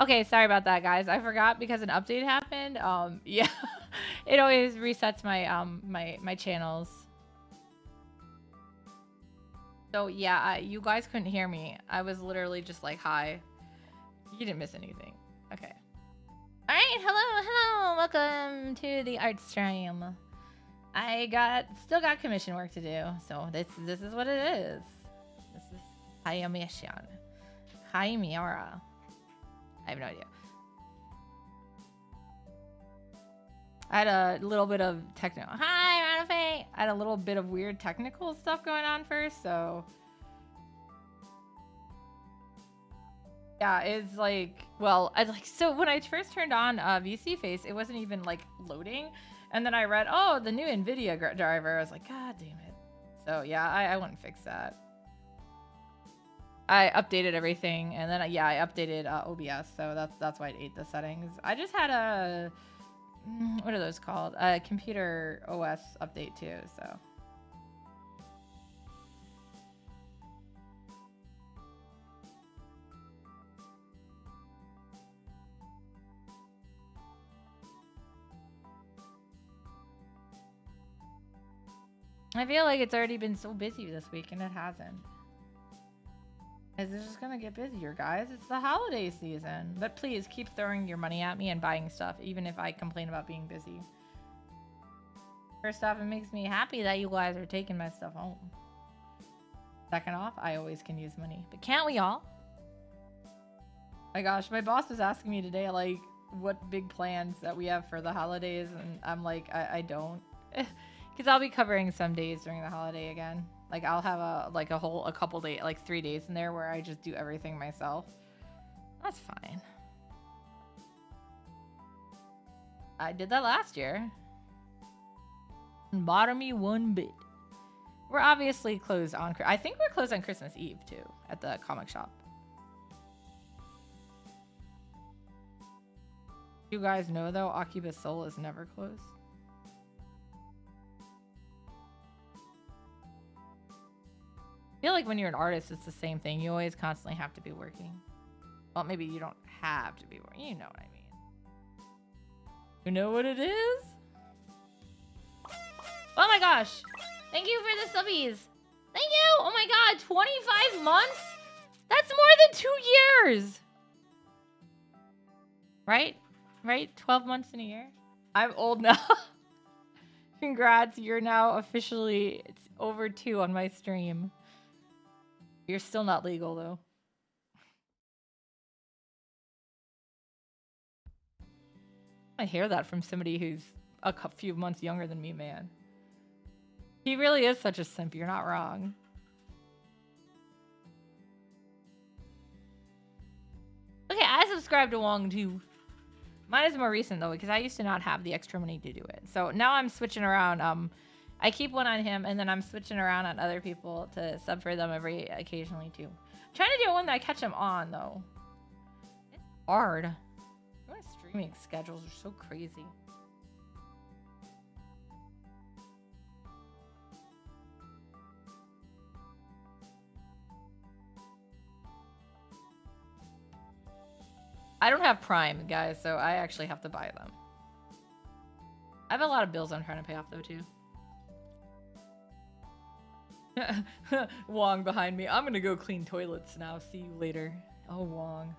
Okay, sorry about that, guys. I forgot because an update happened. Yeah, it always resets my my channels. So yeah, you guys couldn't hear me. I was literally just like, "Hi." You didn't miss anything. Okay. All right. Hello, hello. Welcome to the art stream. I still got commission work to do, so this is what it is. This is Hayamishan. Hayamiara. I have no idea. I had a little bit of technical. Hi, Ranafe. I had a little bit of weird technical stuff going on first, so yeah, it's like, well, I like so when I first turned on VC Face, it wasn't even like loading, and then I read, oh, the new NVIDIA driver. I was like, God damn it. So yeah, I wouldn't fix that. I updated everything, and then yeah, I updated OBS, so that's why it ate the settings. I just had a what are those called? A computer OS update too. So I feel like it's already been so busy this week, and it hasn't. It's just gonna get busier, guys. It's the holiday season. But please keep throwing your money at me and buying stuff, even if I complain about being busy. First off, it makes me happy that you guys are taking my stuff home. Second off, I always can use money. But can't we all? My gosh, my boss was asking me today, like, what big plans that we have for the holidays, and I'm like, I don't. Because I'll be covering some days during the holiday again. Like I'll have a couple days, like 3 days in there where I just do everything myself. That's fine. I did that last year. Didn't bother me one bit. We're obviously closed on. I think we're closed on Christmas Eve too at the comic shop. You guys know though, Akiba's Soul is never closed. I feel like when you're an artist, it's the same thing. You always constantly have to be working. Well, maybe you don't have to be working. You know what I mean. You know what it is? Oh my gosh. Thank you for the subbies. Thank you. Oh my god, 25 months? That's more than 2 years. Right? Right? 12 months in a year? I'm old now. Congrats. You're now officially, it's over 2 on my stream. You're still not legal, though. I hear that from somebody who's a few months younger than me, man. He really is such a simp. You're not wrong. Okay, I subscribe to Wong too. Mine is more recent though, because I used to not have the extra money to do it. So now I'm switching around. I keep one on him, and then I'm switching around on other people to sub for them every occasionally too. I'm trying to do one that I catch them on though. It's hard. My streaming schedules are so crazy. I don't have Prime, guys, so I actually have to buy them. I have a lot of bills I'm trying to pay off though too. Wong behind me. I'm gonna go clean toilets now. See you later. Oh, Wong.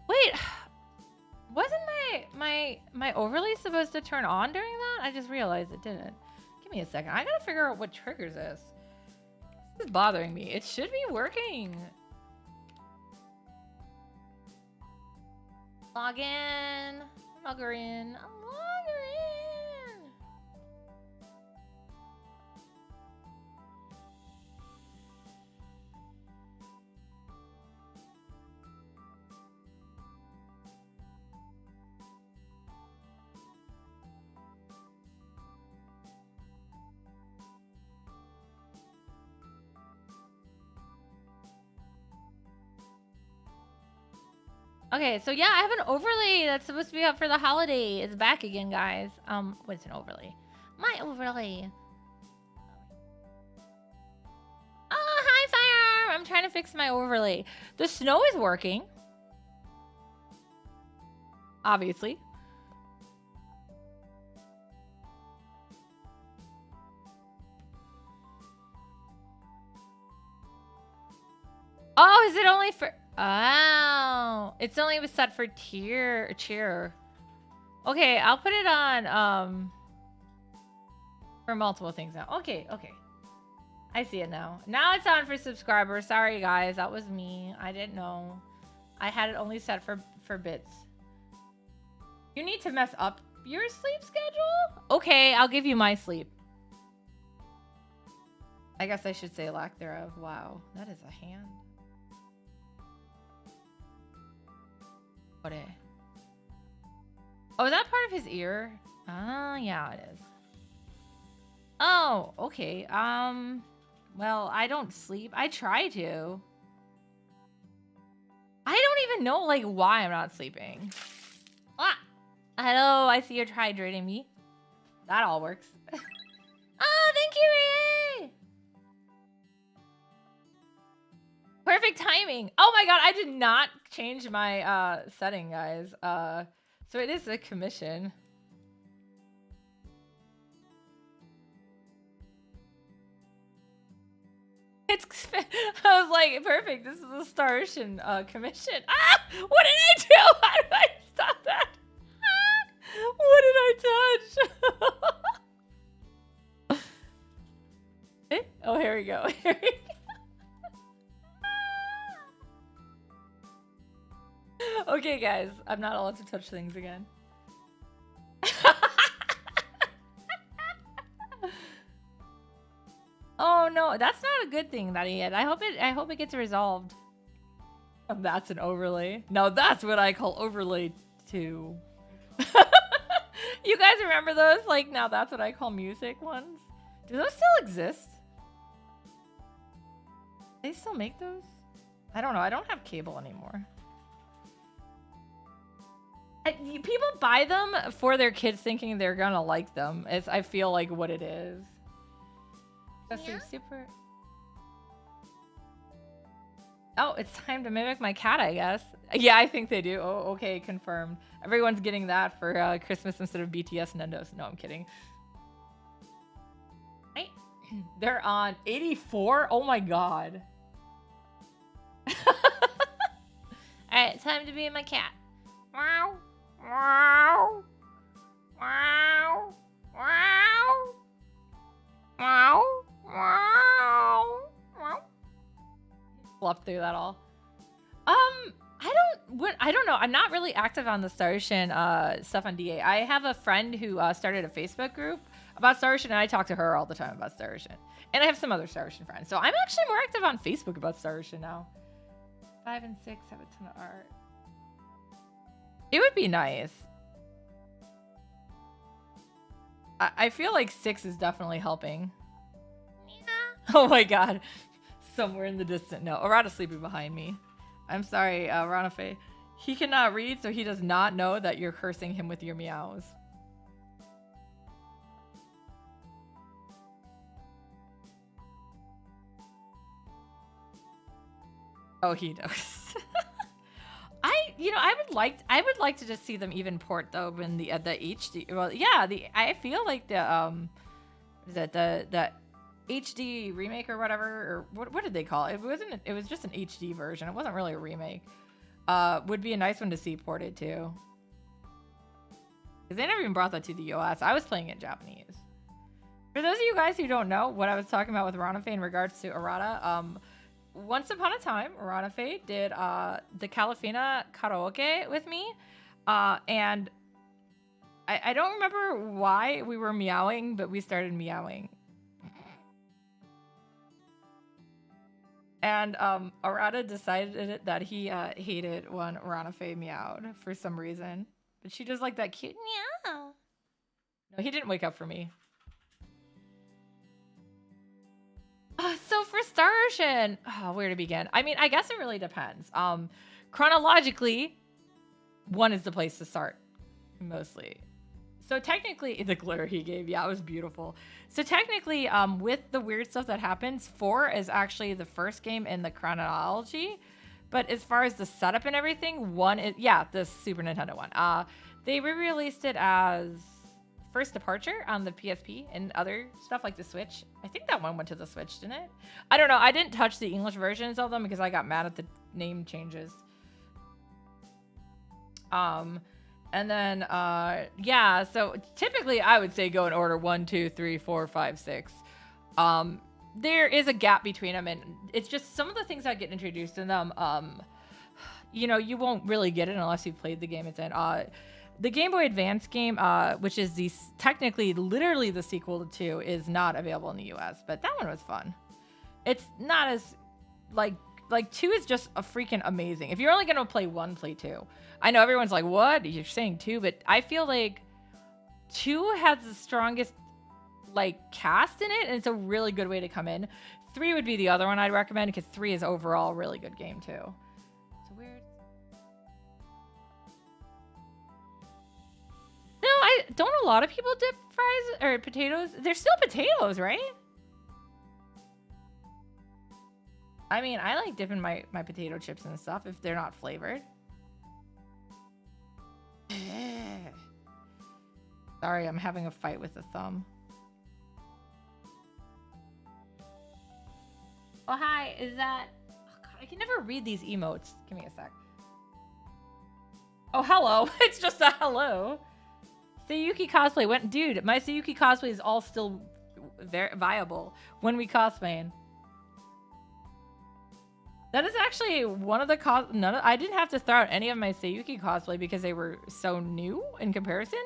Wait, wasn't my overlay supposed to turn on during that? I just realized it didn't. Give me a second. I gotta figure out what triggers this. This is bothering me. It should be working. Log in. Log her in. Log her in. Okay, so yeah, I have an overlay that's supposed to be up for the holiday. It's back again, guys. What's an overlay? My overlay. Oh, hi, Firearm. I'm trying to fix my overlay. The snow is working. Obviously. Oh, is it only for... Oh, it's only set for cheer. Okay, I'll put it on, for multiple things now. Okay. I see it now. Now it's on for subscribers. Sorry, guys. That was me. I didn't know. I had it only set for bits. You need to mess up your sleep schedule? Okay, I'll give you my sleep. I guess I should say lack thereof. Wow, that is a hand. What a... Oh, is that part of his ear? Yeah, it is. Oh, okay. Well, I don't sleep. I try to. I don't even know, like, why I'm not sleeping. Ah! Hello, I see you're hydrating me. That all works. Oh, thank you, Ray! Perfect timing. Oh my god, I did not change my setting, guys. So it is a commission. I was like, perfect. This is a Star Ocean commission. Ah! What did I do? How did I stop that? Ah! What did I touch? Eh? Oh, here we go. Here we go. Okay, guys. I'm not allowed to touch things again. Oh no, that's not a good thing that he had. I hope it gets resolved. Oh, that's an overlay. No, that's what I call overlay 2. You guys remember those? Like, now that's what I call music ones. Do those still exist? They still make those? I don't know. I don't have cable anymore. People buy them for their kids thinking they're gonna like them. It's, I feel like, what it is. Yeah. Super. Oh, it's time to mimic my cat, I guess. Yeah, I think they do. Oh, okay, confirmed. Everyone's getting that for Christmas instead of BTS Nendos. No, I'm kidding. Right. They're on 84? Oh my god. Alright, time to be my cat. Wow. Wow. Wow. Wow. Wow. Wow. Wow. Fluff through that all. I don't know. I'm not really active on the Star Ocean stuff on DA. I have a friend who started a Facebook group about Star Ocean, and I talk to her all the time about Star Ocean. And I have some other Star Ocean friends. So I'm actually more active on Facebook about Star Ocean now. 5 and 6 have a ton of art. It would be nice. I feel like 6 is definitely helping. Oh my god. Somewhere in the distance. No, Arata's sleeping behind me. I'm sorry, Ranafe. He cannot read, so he does not know that you're cursing him with your meows. Oh, he knows. I would like to just see them even port though in the HD. Well, yeah, I feel like the is it the HD remake or whatever, or what did they call it? It was just an HD version. It wasn't really a remake. Would be a nice one to see ported too. Because they never even brought that to the US. I was playing it Japanese. For those of you guys who don't know what I was talking about with Ranafe in regards to Arata, once upon a time, Ranafe did the Calafina karaoke with me, and I don't remember why we were meowing, but we started meowing. And Arata decided that he hated when Ranafe meowed for some reason. But she does like that cute meow. No, he didn't wake up for me. So for Star Ocean, where to begin? I mean, I guess it really depends. Chronologically, 1 is the place to start, mostly. So technically, the glare he gave, yeah, it was beautiful. So technically, with the weird stuff that happens, 4 is actually the first game in the chronology. But as far as the setup and everything, 1 is, yeah, the Super Nintendo one. They re-released it as First Departure on the PSP and other stuff like the Switch. I think that one went to the Switch, didn't it? I don't know. I didn't touch the English versions of them because I got mad at the name changes. And then, yeah, so typically I would say go in order 1, 2, 3, 4, 5, 6. There is a gap between them, and it's just some of the things that get introduced in them, you know, you won't really get it unless you've played the game it's in. The Game Boy Advance game, which is the technically literally the sequel to 2, is not available in the US, but that one was fun. It's not as, like 2 is just a freaking amazing. If you're only going to play 1, play 2. I know everyone's like, what? You're saying 2, but I feel like 2 has the strongest, like, cast in it, and it's a really good way to come in. 3 would be the other one I'd recommend, because 3 is overall a really good game, too. It's weird. No, don't a lot of people dip fries or potatoes? They're still potatoes, right? I mean, I like dipping my potato chips and stuff if they're not flavored. Sorry, I'm having a fight with the thumb. Oh, hi. Is that... Oh, God, I can never read these emotes. Give me a sec. Oh, hello. It's just a hello. Sayuki cosplay went... Dude, my Sayuki cosplay is all still viable when we cosplaying. That is actually one of the I didn't have to throw out any of my Sayuki cosplay because they were so new in comparison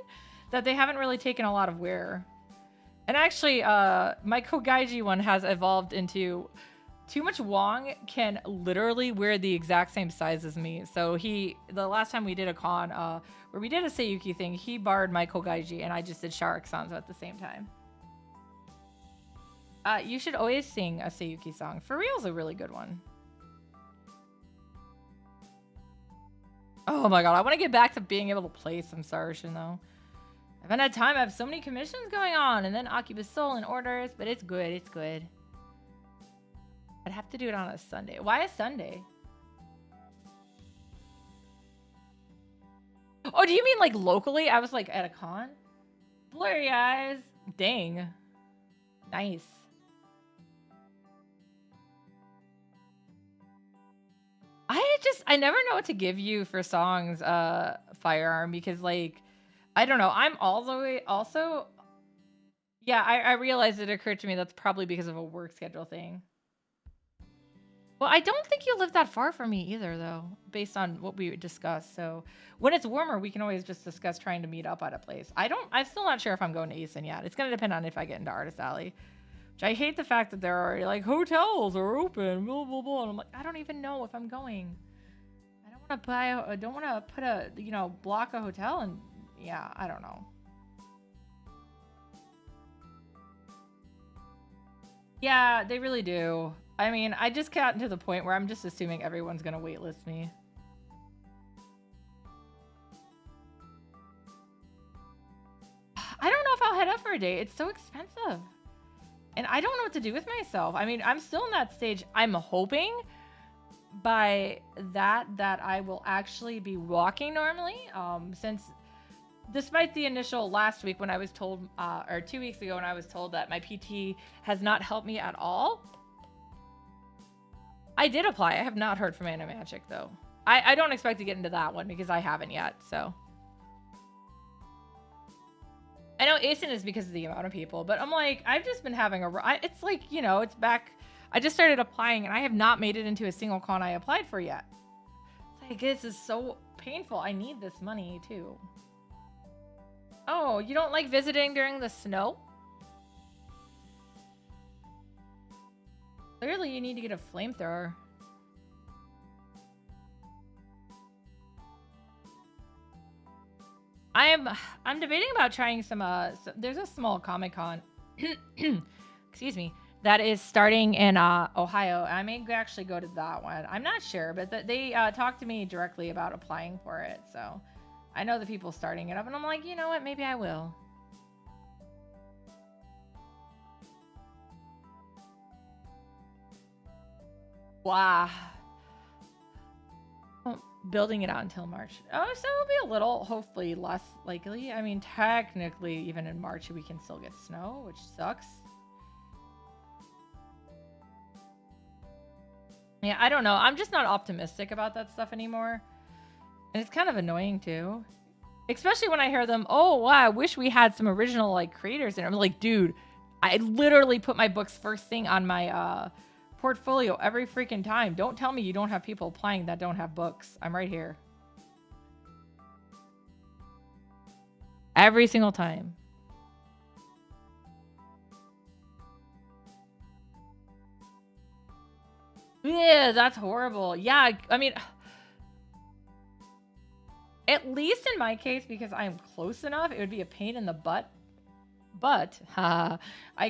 that they haven't really taken a lot of wear. And actually, my Kogaiji one has evolved into Too Much Wong can literally wear the exact same size as me. So the last time we did a con where we did a Sayuki thing, he borrowed my Kogaiji and I just did Shark Sanzo at the same time. You should always sing a Sayuki song. For Real's a really good one. Oh my god, I want to get back to being able to play some Sarshin though. I haven't had time. I have so many commissions going on, and then Akiba's Soul and orders, but it's good. It's good. I'd have to do it on a Sunday. Why a Sunday? Oh, do you mean like locally? I was like at a con? Blurry eyes. Dang. Nice. I never know what to give you for songs, Firearm, because like, I don't know. I'm all the way also. Yeah, I realized it occurred to me that's probably because of a work schedule thing. Well, I don't think you live that far from me either, though, based on what we discussed. So when it's warmer, we can always just discuss trying to meet up at a place. I'm still not sure if I'm going to Asen yet. It's going to depend on if I get into Artist Alley. Which I hate the fact that there are like hotels are open, blah, blah, blah. And I'm like, I don't even know if I'm going. I don't want to put a, you know, block a hotel and yeah, I don't know. Yeah, they really do. I mean, I just got to the point where I'm just assuming everyone's going to waitlist me. I don't know if I'll head up for a day. It's so expensive. And I don't know what to do with myself. I mean, I'm still in that stage. I'm hoping by that I will actually be walking normally. Since despite the initial last week when I was told, or 2 weeks ago when I was told that my PT has not helped me at all. I did apply. I have not heard from Animagic though. I don't expect to get into that one because I haven't yet, so. I know Asen is because of the amount of people, but I'm like, I've just been having it's like, you know, it's back. I just started applying and I have not made it into a single con I applied for yet. It's like, this is so painful. I need this money too. Oh, you don't like visiting during the snow? Clearly you need to get a flamethrower. I'm debating about trying some there's a small Comic-Con excuse me, that is starting in Ohio. I may actually go to that one. I'm not sure, but they talked to me directly about applying for it, so I know the people starting it up, and I'm like, you know what? Maybe I will. Wow. Well, building it out until March. Oh, so it'll be a little, hopefully, less likely. I mean, technically, even in March, we can still get snow, which sucks. Yeah, I don't know. I'm just not optimistic about that stuff anymore. And it's kind of annoying, too. Especially when I hear them, oh, wow, I wish we had some original, like, creators. And I'm like, dude, I literally put my books first thing on my portfolio every freaking time. Don't tell me you don't have people applying that don't have books. I'm right here. Every single time. Yeah, that's horrible. Yeah, I mean, at least in my case, because I'm close enough, it would be a pain in the butt. But I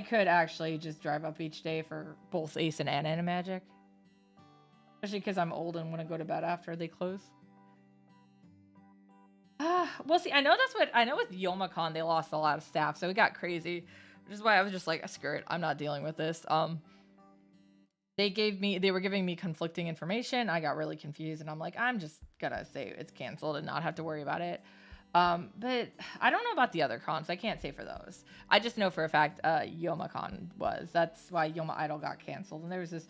could actually just drive up each day for both Ace and Animagic. Especially because I'm old and want to go to bed after they close. Well, see, I know with YomaCon, they lost a lot of staff, so it got crazy. Which is why I was just like, screw it, I'm not dealing with this. They were giving me conflicting information. I got really confused, and I'm like, I'm just gonna say it's canceled and not have to worry about it. But I don't know about the other cons. I can't say for those. I just know for a fact YomaCon was. That's why Yoma Idol got canceled. And there was this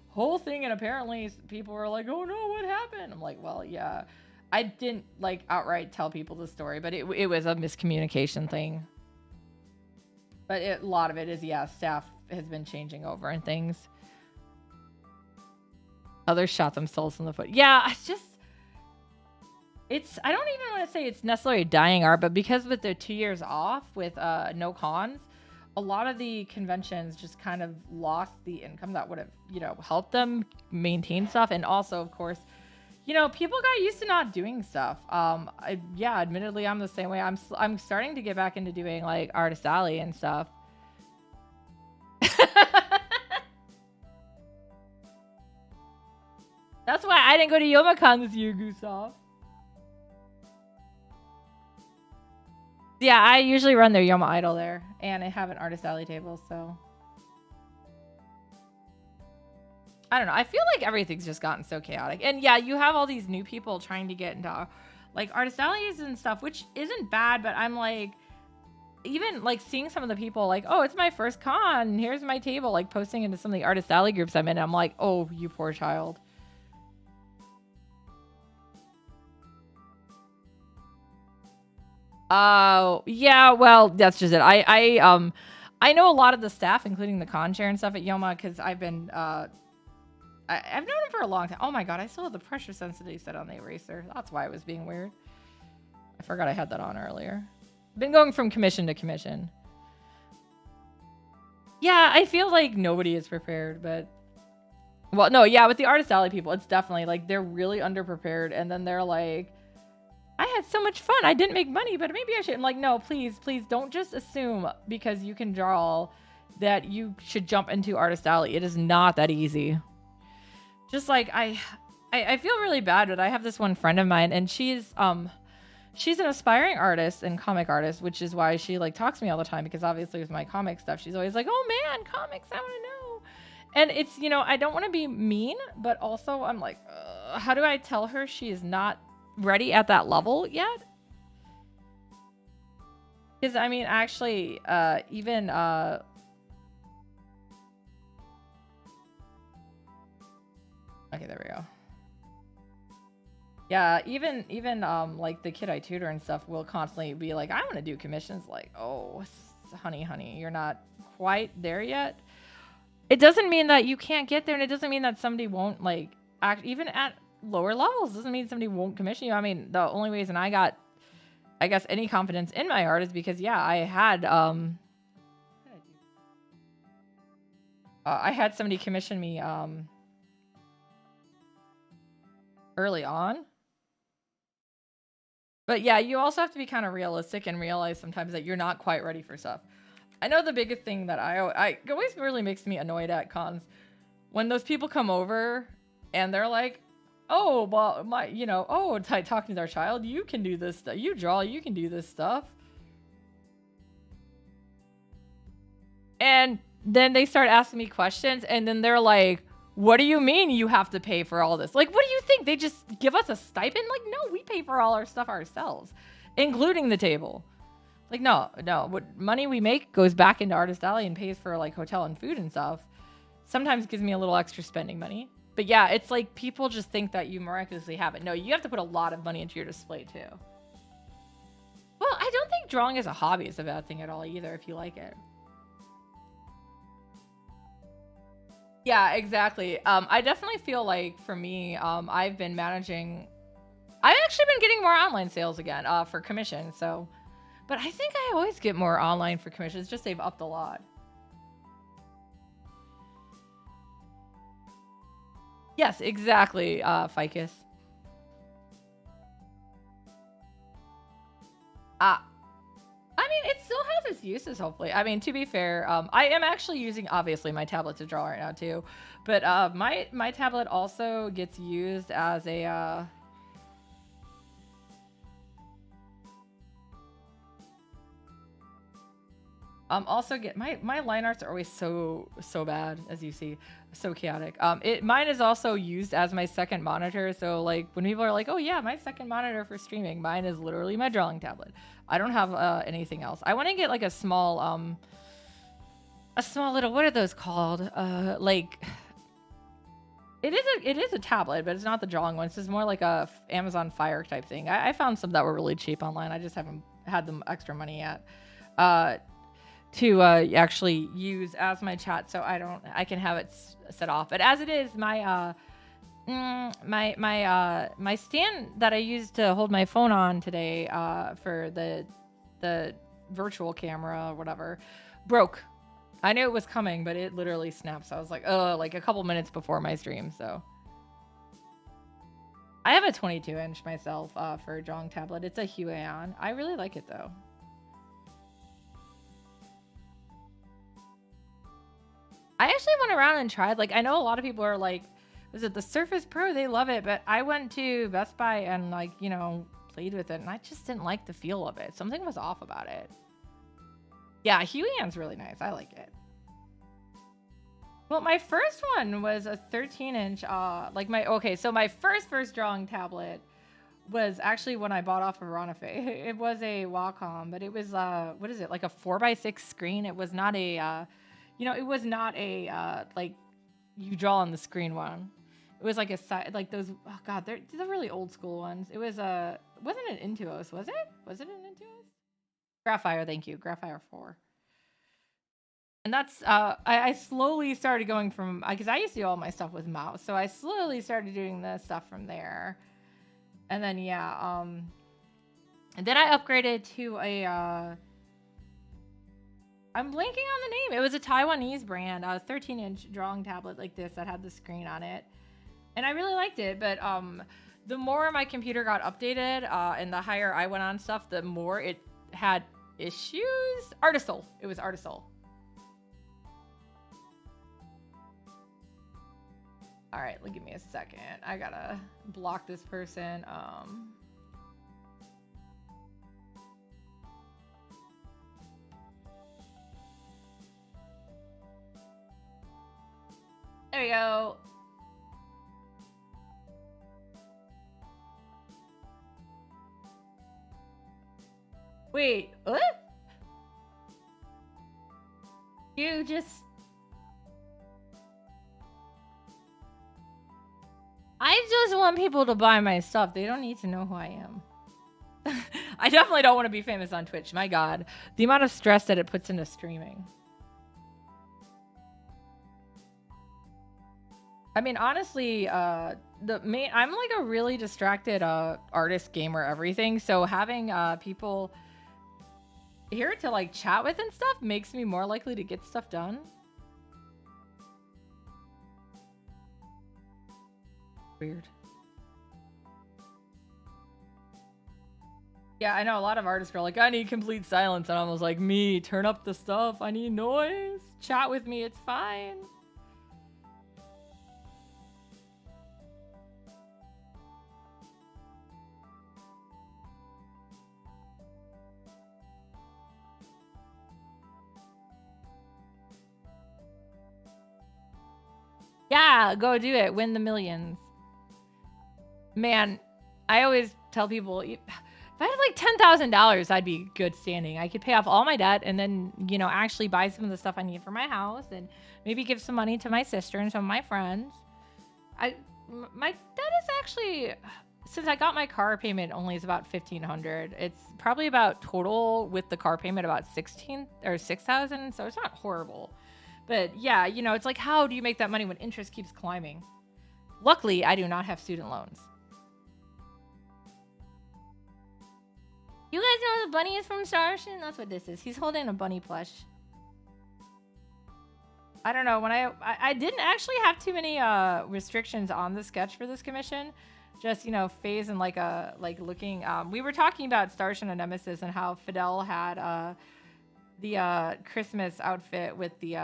whole thing, and apparently people were like, oh no, what happened? I'm like, well, yeah. I didn't like outright tell people the story, but it was a miscommunication thing. But a lot of it is, yeah, staff has been changing over and things. Others shot themselves in the foot. Yeah, I don't even want to say it's necessarily dying art, but because with the 2 years off with no cons, a lot of the conventions just kind of lost the income that would have, helped them maintain stuff. And also, of course, people got used to not doing stuff. Admittedly, I'm the same way. I'm starting to get back into doing like Artist Alley and stuff. That's why I didn't go to YomaCon this year, Gustav. Yeah, I usually run their Yoma Idol there, and I have an Artist Alley table, so. I don't know. I feel like everything's just gotten so chaotic. And yeah, you have all these new people trying to get into like Artist Alleys and stuff, which isn't bad, but I'm like, even like seeing some of the people like, oh, it's my first con, here's my table, like posting into some of the Artist Alley groups I'm in. I'm like, oh, you poor child. Oh, yeah, well, that's just it. I know a lot of the staff, including the con chair and stuff at Yoma, because I've been, I've known him for a long time. Oh my god, I still have the pressure sensitivity set on the eraser. That's why it was being weird. I forgot I had that on earlier. Been going from commission to commission. Yeah, I feel like nobody is prepared, but... Well, no, yeah, with the Artist Alley people, it's definitely, like, they're really underprepared, and then they're like... I had so much fun. I didn't make money, but maybe I should. I'm like, no, please, please don't just assume because you can draw that you should jump into Artist Alley. It is not that easy. Just like I feel really bad, but I have this one friend of mine, and she's an aspiring artist and comic artist, which is why she like talks to me all the time, because obviously with my comic stuff, she's always like, oh man, comics, I want to know. And it's, I don't want to be mean, but also I'm like, how do I tell her she is not ready at that level yet? Because I mean, actually, even okay, there we go. Yeah, even like the kid I tutor and stuff will constantly be like, I want to do commissions. Like, oh, honey, you're not quite there yet. It doesn't mean that you can't get there, and it doesn't mean that somebody won't like act even at lower levels. Doesn't mean somebody won't commission you. I mean, the only reason I got, I guess, any confidence in my art is because I had I had somebody commission me early on. But yeah, you also have to be kind of realistic and realize sometimes that you're not quite ready for stuff. I know the biggest thing that I always really makes me annoyed at cons when those people come over and they're like, oh, well, oh, talking to our child, you can do this stuff. You draw, you can do this stuff. And then they start asking me questions, and then they're like, what do you mean you have to pay for all this? Like, what do you think? They just give us a stipend? Like, no, we pay for all our stuff ourselves, including the table. Like, no. What money we make goes back into Artist Alley and pays for, like, hotel and food and stuff. Sometimes gives me a little extra spending money. But yeah, it's like people just think that you miraculously have it. No, you have to put a lot of money into your display, too. Well, I don't think drawing as a hobby is a bad thing at all either if you like it. Yeah, exactly. I definitely feel like for me, I've been managing. I've actually been getting more online sales again for commission. So, but I think I always get more online for commissions. Just they've upped a lot. Yes, exactly, Ficus. Uh, I mean, it still has its uses, hopefully. I mean, to be fair, I am actually using, obviously, my tablet to draw right now, too. But my tablet also gets used as a... also get my line arts are always so bad, as you see, so chaotic. Mine is also used as my second monitor. So like when people are like, oh yeah, my second monitor for streaming, mine is literally my drawing tablet. I don't have anything else. I want to get like a small little, what are those called? Like it is a tablet, but it's not the drawing one. It's more like a Amazon Fire type thing. I found some that were really cheap online. I just haven't had them extra money yet. To actually use as my chat, so I can have it set off. But as it is, my my stand that I used to hold my phone on today for the virtual camera or whatever broke. I knew it was coming, but it literally snapped. So I was like, oh, like a couple minutes before my stream. So I have a 22-inch myself for a drawing tablet. It's a Huion. I really like it though. I actually went around and tried, like, I know a lot of people are like, was it the Surface Pro? They love it, but I went to Best Buy and, like, you know, played with it, and I just didn't like the feel of it. Something was off about it. Yeah, Huion's really nice. I like it. Well, my first one was a 13-inch, so my first drawing tablet was actually when I bought off of Ronafe. It was a Wacom, but it was, what is it, like a 4x6 screen? It was not a, it was not a, like, you draw on the screen one. It was like a side, like those, oh God, they're really old school ones. It was wasn't an Intuos, was it? Was it an Intuos? Graphire, thank you. Graphire 4. And that's, I slowly started going from, because I used to do all my stuff with mouse. So I slowly started doing the stuff from there. And then, yeah, and then I upgraded to a, I'm blanking on the name. It was a Taiwanese brand, a 13-inch drawing tablet like this that had the screen on it. And I really liked it, but the more my computer got updated and the higher I went on stuff, the more it had issues. Artisol. It was Artisol. All right, give me a second. I gotta block this person. There we go. Wait, what? You just... I just want people to buy my stuff. They don't need to know who I am. I definitely don't want to be famous on Twitch. My God. The amount of stress that it puts into streaming. I mean, honestly, I'm like a really distracted artist, gamer, everything. So having people here to like chat with and stuff makes me more likely to get stuff done. Weird. Yeah, I know a lot of artists are like, I need complete silence. And I was like, me, turn up the stuff. I need noise. Chat with me. It's fine. Yeah, go do it. Win the millions. Man, I always tell people if I had like $10,000, I'd be good standing. I could pay off all my debt and then, actually buy some of the stuff I need for my house and maybe give some money to my sister and some of my friends. My debt is actually, since I got my car payment only is about $1,500. It's probably about total with the car payment about 16 or 6,000. So it's not horrible. But yeah, it's like, how do you make that money when interest keeps climbing? Luckily, I do not have student loans. You guys know the bunny is from Star Ocean? That's what this is. He's holding a bunny plush. I don't know. When I didn't actually have too many restrictions on the sketch for this commission. Just, Faize and like looking. We were talking about Star Ocean and Nemesis and how Fidel had the Christmas outfit with the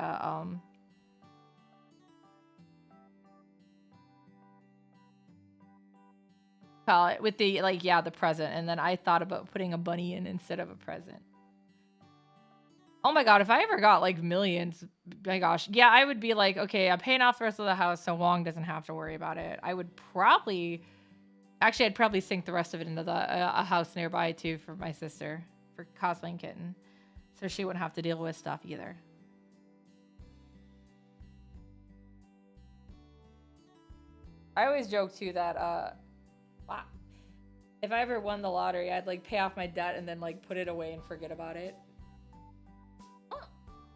with the the present, and then I thought about putting a bunny in instead of a present. Oh my god, if I ever got like millions, my gosh, yeah, I would be like, okay, I'm paying off the rest of the house so Wong doesn't have to worry about it. I would probably, actually, I'd probably sink the rest of it into a house nearby too for my sister, for cosplaying kitten, so she wouldn't have to deal with stuff either. I always joke too that if I ever won the lottery, I'd like pay off my debt and then like put it away and forget about it. Oh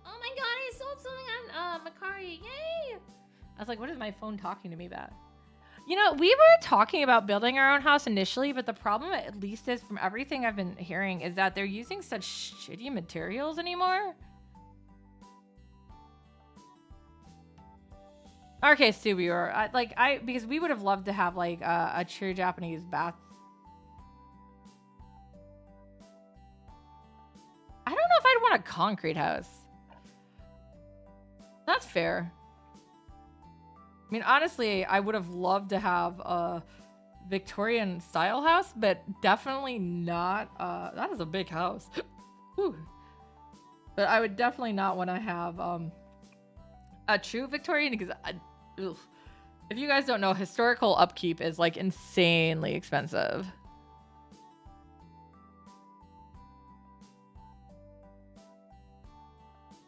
my god, I sold something on Macari. Yay! I was like, what is my phone talking to me about? We were talking about building our own house initially, but the problem, at least is from everything I've been hearing, is that they're using such shitty materials anymore. Okay, Stu, we were because we would have loved to have like a true Japanese bath. I don't know if I'd want a concrete house. That's fair. I mean, honestly, I would have loved to have a Victorian style house, but definitely not. That is a big house. But I would definitely not want to have a true Victorian because if you guys don't know, historical upkeep is like insanely expensive.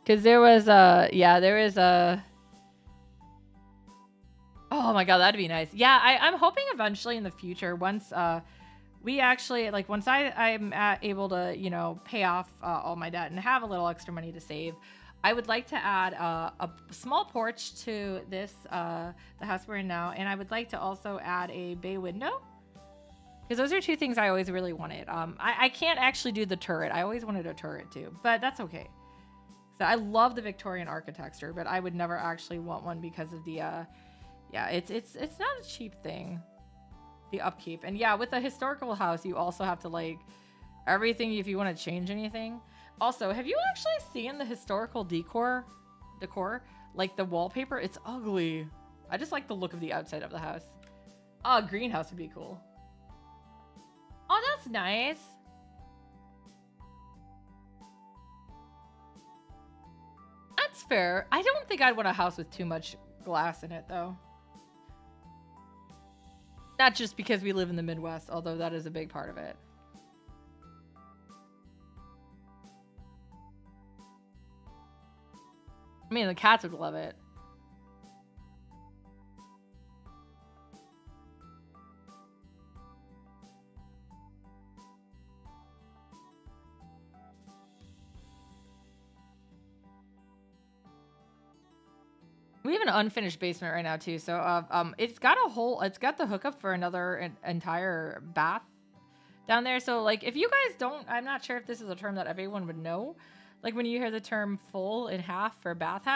Because there was oh my god, that'd be nice. Yeah, I'm hoping eventually in the future, once we actually, like, once I'm able to, pay off all my debt and have a little extra money to save, I would like to add a small porch to this, the house we're in now, and I would like to also add a bay window. Because those are two things I always really wanted. I can't actually do the turret. I always wanted a turret too, but that's okay. So I love the Victorian architecture, but I would never actually want one because of the, yeah, it's not a cheap thing, the upkeep. And yeah, with a historical house, you also have to like everything if you want to change anything. Also, have you actually seen the historical decor? Like the wallpaper? It's ugly. I just like the look of the outside of the house. Oh, a greenhouse would be cool. Oh, that's nice. That's fair. I don't think I'd want a house with too much glass in it, though. Not just because we live in the Midwest, although that is a big part of it. I mean, the cats would love it. We have an unfinished basement right now too, so it's got the hookup for another entire bath down there. So like, if you guys don't, I'm not sure if this is a term that everyone would know. Like when you hear the term full in half for bath,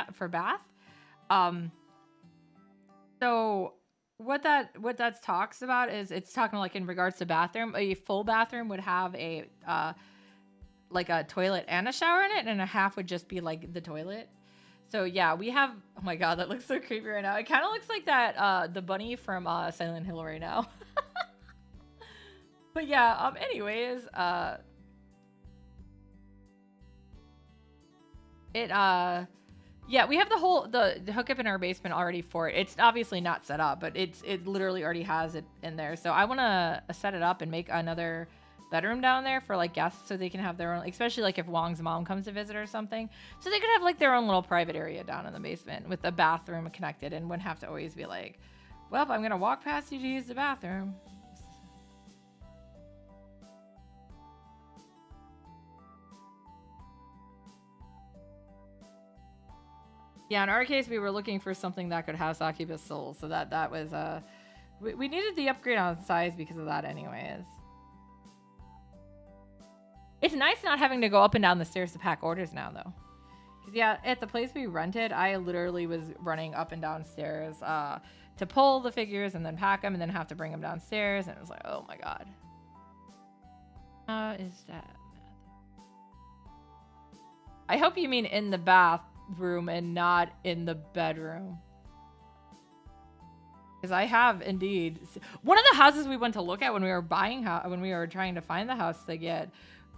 so what that talks about is it's talking like in regards to bathroom. A full bathroom would have a like a toilet and a shower in it, and a half would just be like the toilet. So yeah, we have. Oh my god, that looks so creepy right now. It kind of looks like that the bunny from Silent Hill right now. But yeah. Anyways, Yeah, we have the hookup in our basement already for it. It's obviously not set up, but it literally already has it in there. So I want to set it up and make another bedroom down there for like guests so they can have their own, especially like if Wong's mom comes to visit or something. So they could have like their own little private area down in the basement with the bathroom connected and wouldn't have to always be like, well, I'm going to walk past you to use the bathroom. Yeah, in our case, we were looking for something that could have succubus souls, so that was we needed the upgrade on size because of that, anyways. It's nice not having to go up and down the stairs to pack orders now, though. Cause yeah, at the place we rented, I literally was running up and down stairs to pull the figures and then pack them and then have to bring them downstairs, and it was like, oh my god. Is that? I hope you mean in the bathroom and not in the bedroom. Because I have indeed. One of the houses we went to look at when we were when we were trying to find the house to get,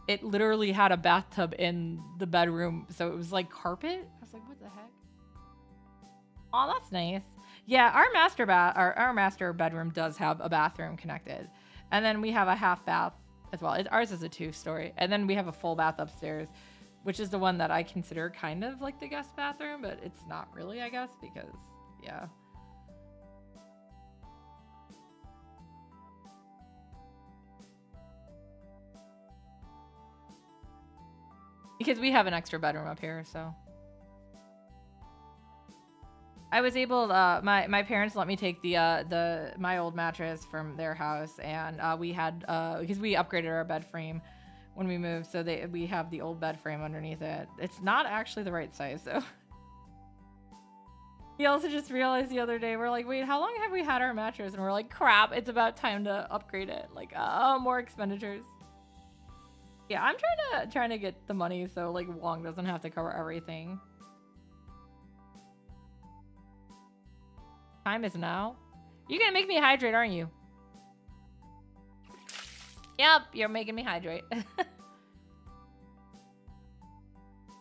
it literally had a bathtub in the bedroom. So it was like carpet. I was like, what the heck? Oh, that's nice. Yeah, our master bedroom does have a bathroom connected. And then we have a half bath as well. Ours is a 2-story. And then we have a full bath upstairs, which is the one that I consider kind of like the guest bathroom, but it's not really, I guess, because, yeah. Because we have an extra bedroom up here, so. I was able to, my parents let me take my old mattress from their house, and we had, because we upgraded our bed frame when we moved, so we have the old bed frame underneath it. It's not actually the right size, though. We also just realized the other day, we're like, wait, how long have we had our mattress? And we're like, crap, it's about time to upgrade it. Like, more expenditures. Yeah, I'm trying to get the money so like Wong doesn't have to cover everything. Time is now. You're gonna make me hydrate, aren't you? Yep, you're making me hydrate.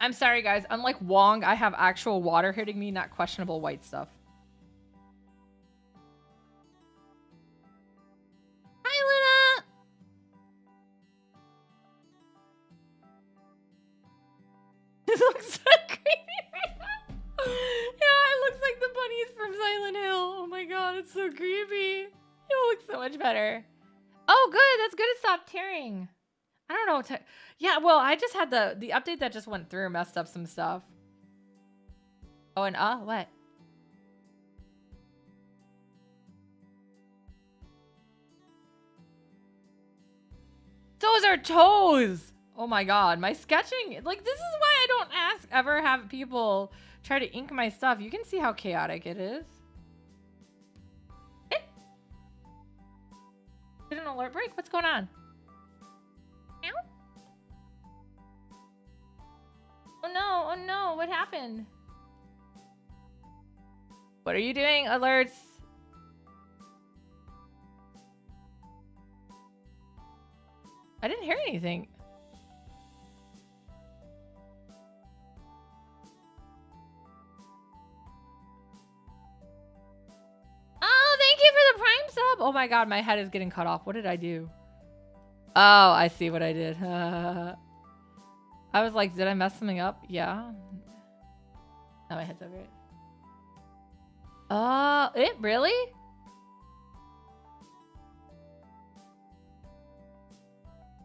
I'm sorry, guys. Unlike Wong, I have actual water hitting me, not questionable white stuff. Hi, Luna! This looks so creepy right now. Yeah, it looks like the bunnies from Silent Hill. Oh my god, it's so creepy. It looks so much better. Oh, good. That's good. It stopped tearing. I don't know. Yeah, well, I just had the update that just went through messed up some stuff. Oh, and what? Those are toes. Oh my god, my sketching. Like, this is why I don't ever have people try to ink my stuff. You can see how chaotic it is. Did an alert break? What's going on? Ow? Oh no, oh no, what happened? What are you doing? Alerts. I didn't hear anything. Oh, thank you for the Prime sub. Oh my god, my head is getting cut off. What did I do? Oh, I see what I did. I was like, did I mess something up? Yeah. Now my head's over it. It really?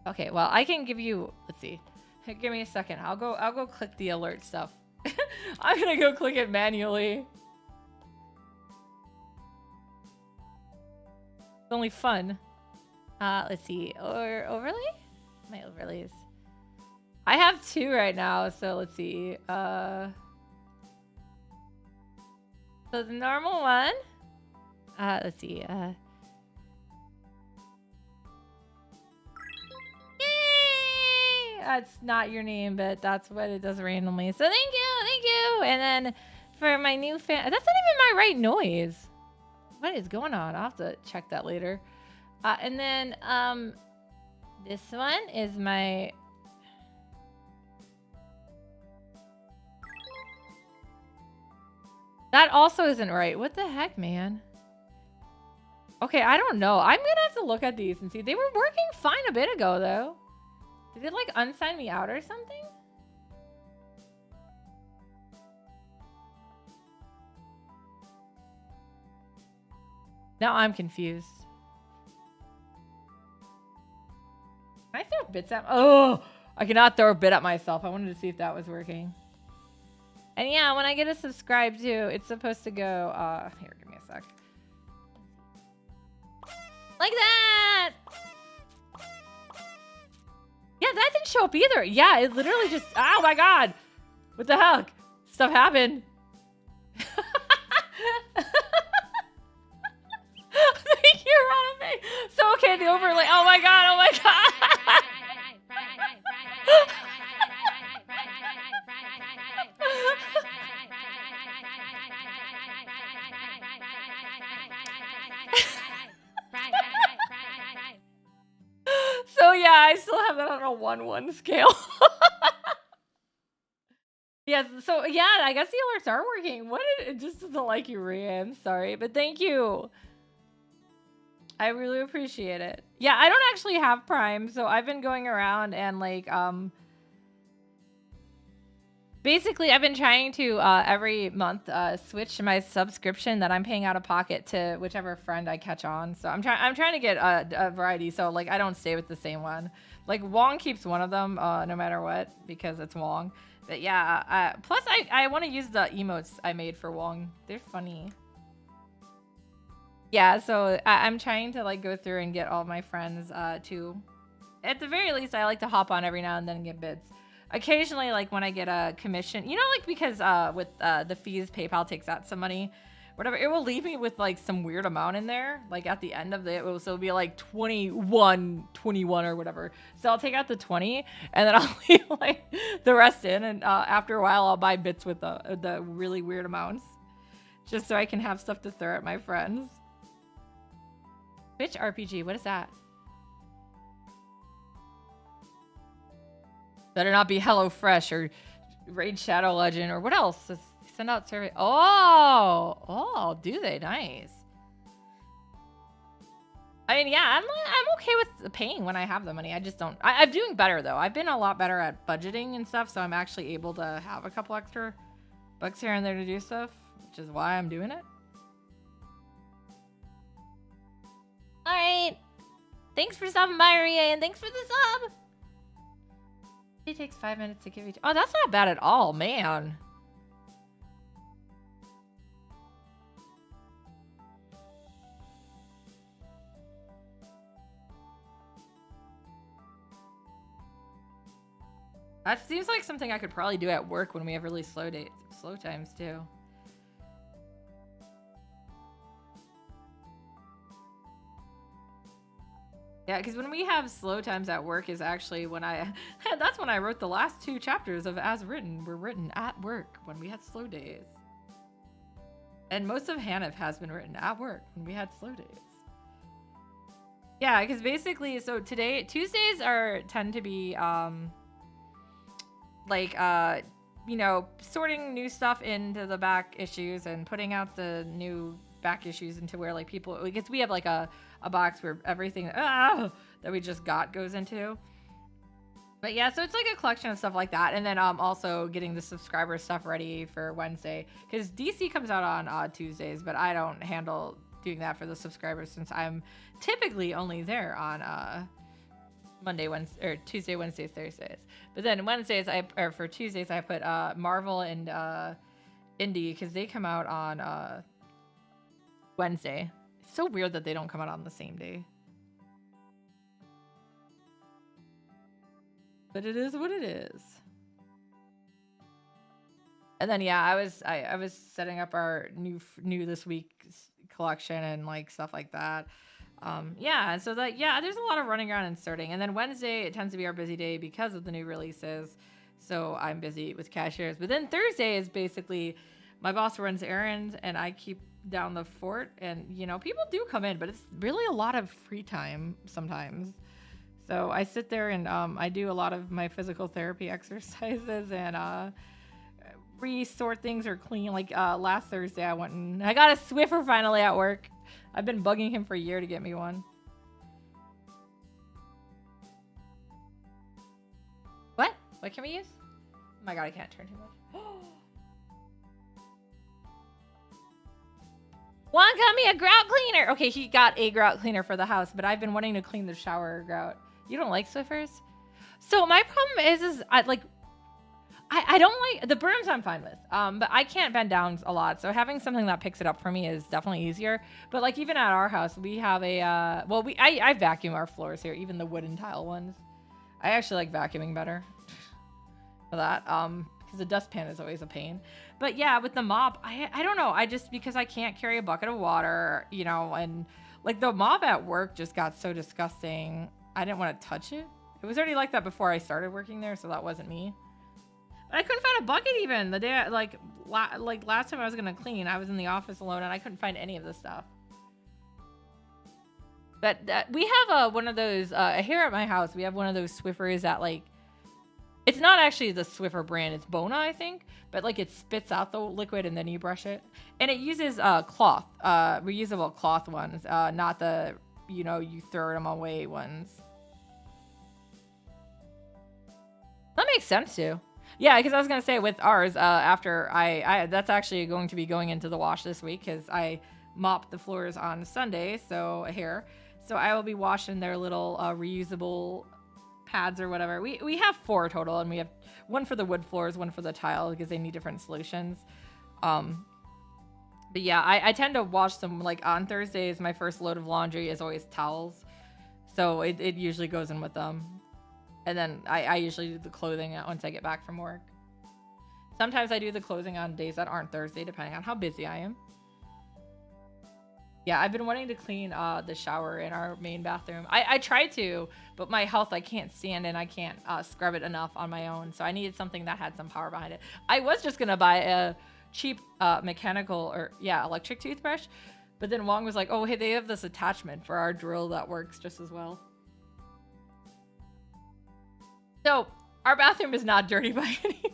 Okay, well, I can give you, let's see. Give me a second. I'll go click the alert stuff. I'm gonna go click it manually. It's only fun. Let's see. Or overlay? My overlays. I have 2 right now, so let's see. So the normal one. Let's see. Yay! That's not your name, but that's what it does randomly. So thank you. And then for my new fan, that's not even my right noise. What is going on? I'll have to check that later. And then this one is my. That also isn't right. What the heck, man? Okay, I don't know. I'm gonna have to look at these and see. They were working fine a bit ago, though. Did it, like, unsign me out or something? Now I'm confused. Can I throw bits at... Oh! I cannot throw a bit at myself. I wanted to see if that was working. And yeah, when I get a subscribe too, it's supposed to go... Here, give me a sec. Like that! Yeah, that didn't show up either. Yeah, it literally just... Oh my god! What the heck? Stuff happened. Thank you, Ronald. So, okay, the overlay. Oh my god, oh my god! So yeah, I still have that on a 1-1 scale. Yes, so yeah, I guess the alerts are working. What? It just doesn't like you, Rhea. I'm sorry, but thank you. I really appreciate it. Yeah, I don't actually have Prime, so I've been going around and like basically I've been trying to every month switch my subscription that I'm paying out of pocket to whichever friend I catch on. So I'm trying to get a variety, so like I don't stay with the same one. Like Wong keeps one of them no matter what because it's Wong. But yeah, plus I want to use the emotes I made for Wong. They're funny. Yeah, so I'm trying to like go through and get all my friends too. At the very least, I like to hop on every now and then and get bits. Occasionally, like when I get a commission, you know, like because with the fees, PayPal takes out some money, whatever, it will leave me with like some weird amount in there. Like at the end of it will still be like 21 or whatever. So I'll take out the 20 and then I'll leave like the rest in. And after a while, I'll buy bits with the really weird amounts just so I can have stuff to throw at my friends. Bitch RPG, what is that? Better not be HelloFresh or Raid Shadow Legend or what else? Send out survey. Oh, do they? Nice. I mean, yeah, I'm okay with paying when I have the money. I just don't. I'm doing better though. I've been a lot better at budgeting and stuff, so I'm actually able to have a couple extra bucks here and there to do stuff, which is why I'm doing it. All right. Thanks for stopping by, Ria, and thanks for the sub. It takes 5 minutes to give each. Oh, that's not bad at all, man. That seems like something I could probably do at work when we have really slow times too. Yeah, because when we have slow times at work is actually when that's when I wrote the last 2 chapters of As Written were written at work when we had slow days. And most of Hanif has been written at work when we had slow days. Yeah, because basically, so Tuesdays tend to be, you know, sorting new stuff into the back issues and putting out the new back issues into where like people, because we have like a box where everything that we just got goes into. But yeah, so it's like a collection of stuff like that, and then also getting the subscriber stuff ready for Wednesday because DC comes out on Tuesdays, but I don't handle doing that for the subscribers since I'm typically only there on Monday, Wednesday, or Tuesday, Wednesdays, Thursdays. But then Wednesdays, for Tuesdays, I put Marvel and Indie because they come out on Wednesday. It's so weird that they don't come out on the same day. But it is what it is. And then yeah, I was setting up our new this week collection and like stuff like that. Yeah, so that there's a lot of running around and sorting. And then Wednesday it tends to be our busy day because of the new releases. So I'm busy with cashiers. But then Thursday is basically my boss runs errands and I keep down the fort, and you know, people do come in, but it's really a lot of free time sometimes. So I sit there and I do a lot of my physical therapy exercises and re-sort things or clean. Like last Thursday, I went and I got a Swiffer finally at work. I've been bugging him for a year to get me one. What? What can we use? Oh my god, I can't turn too much. Juan got me a grout cleaner. Okay, he got a grout cleaner for the house, but I've been wanting to clean the shower grout. You don't like Swiffers? So my problem is I don't like the brooms. I'm fine with, but I can't bend down a lot. So having something that picks it up for me is definitely easier. But like even at our house, we have a I vacuum our floors here, even the wooden tile ones. I actually like vacuuming better for that, because the dustpan is always a pain. But yeah, with the mop, I don't know. I just, because I can't carry a bucket of water, you know, and like the mop at work just got so disgusting. I didn't want to touch it. It was already like that before I started working there, so that wasn't me. But I couldn't find a bucket even. The day, like last time I was gonna clean, I was in the office alone and I couldn't find any of this stuff. But we have one of those here at my house. We have one of those Swiffers that like, it's not actually the Swiffer brand. It's Bona, I think. But like it spits out the liquid and then you brush it. And it uses cloth, reusable cloth ones, not the, you know, you throw them away ones. That makes sense too. Yeah, because I was gonna say with ours, after I that's actually going to be going into the wash this week because I mopped the floors on Sunday, so here. So I will be washing their little reusable pads or whatever. We have 4 total, and we have one for the wood floors, one for the tile because they need different solutions. But yeah, I tend to wash them like on Thursdays. My first load of laundry is always towels, so it usually goes in with them. And then I usually do the clothing once I get back from work. Sometimes I do the clothing on days that aren't Thursday, depending on how busy I am. Yeah, I've been wanting to clean the shower in our main bathroom. I tried to, but my health, I can't stand and I can't scrub it enough on my own. So I needed something that had some power behind it. I was just going to buy a cheap mechanical or, electric toothbrush. But then Wong was like, oh, hey, they have this attachment for our drill that works just as well. So our bathroom is not dirty by any means.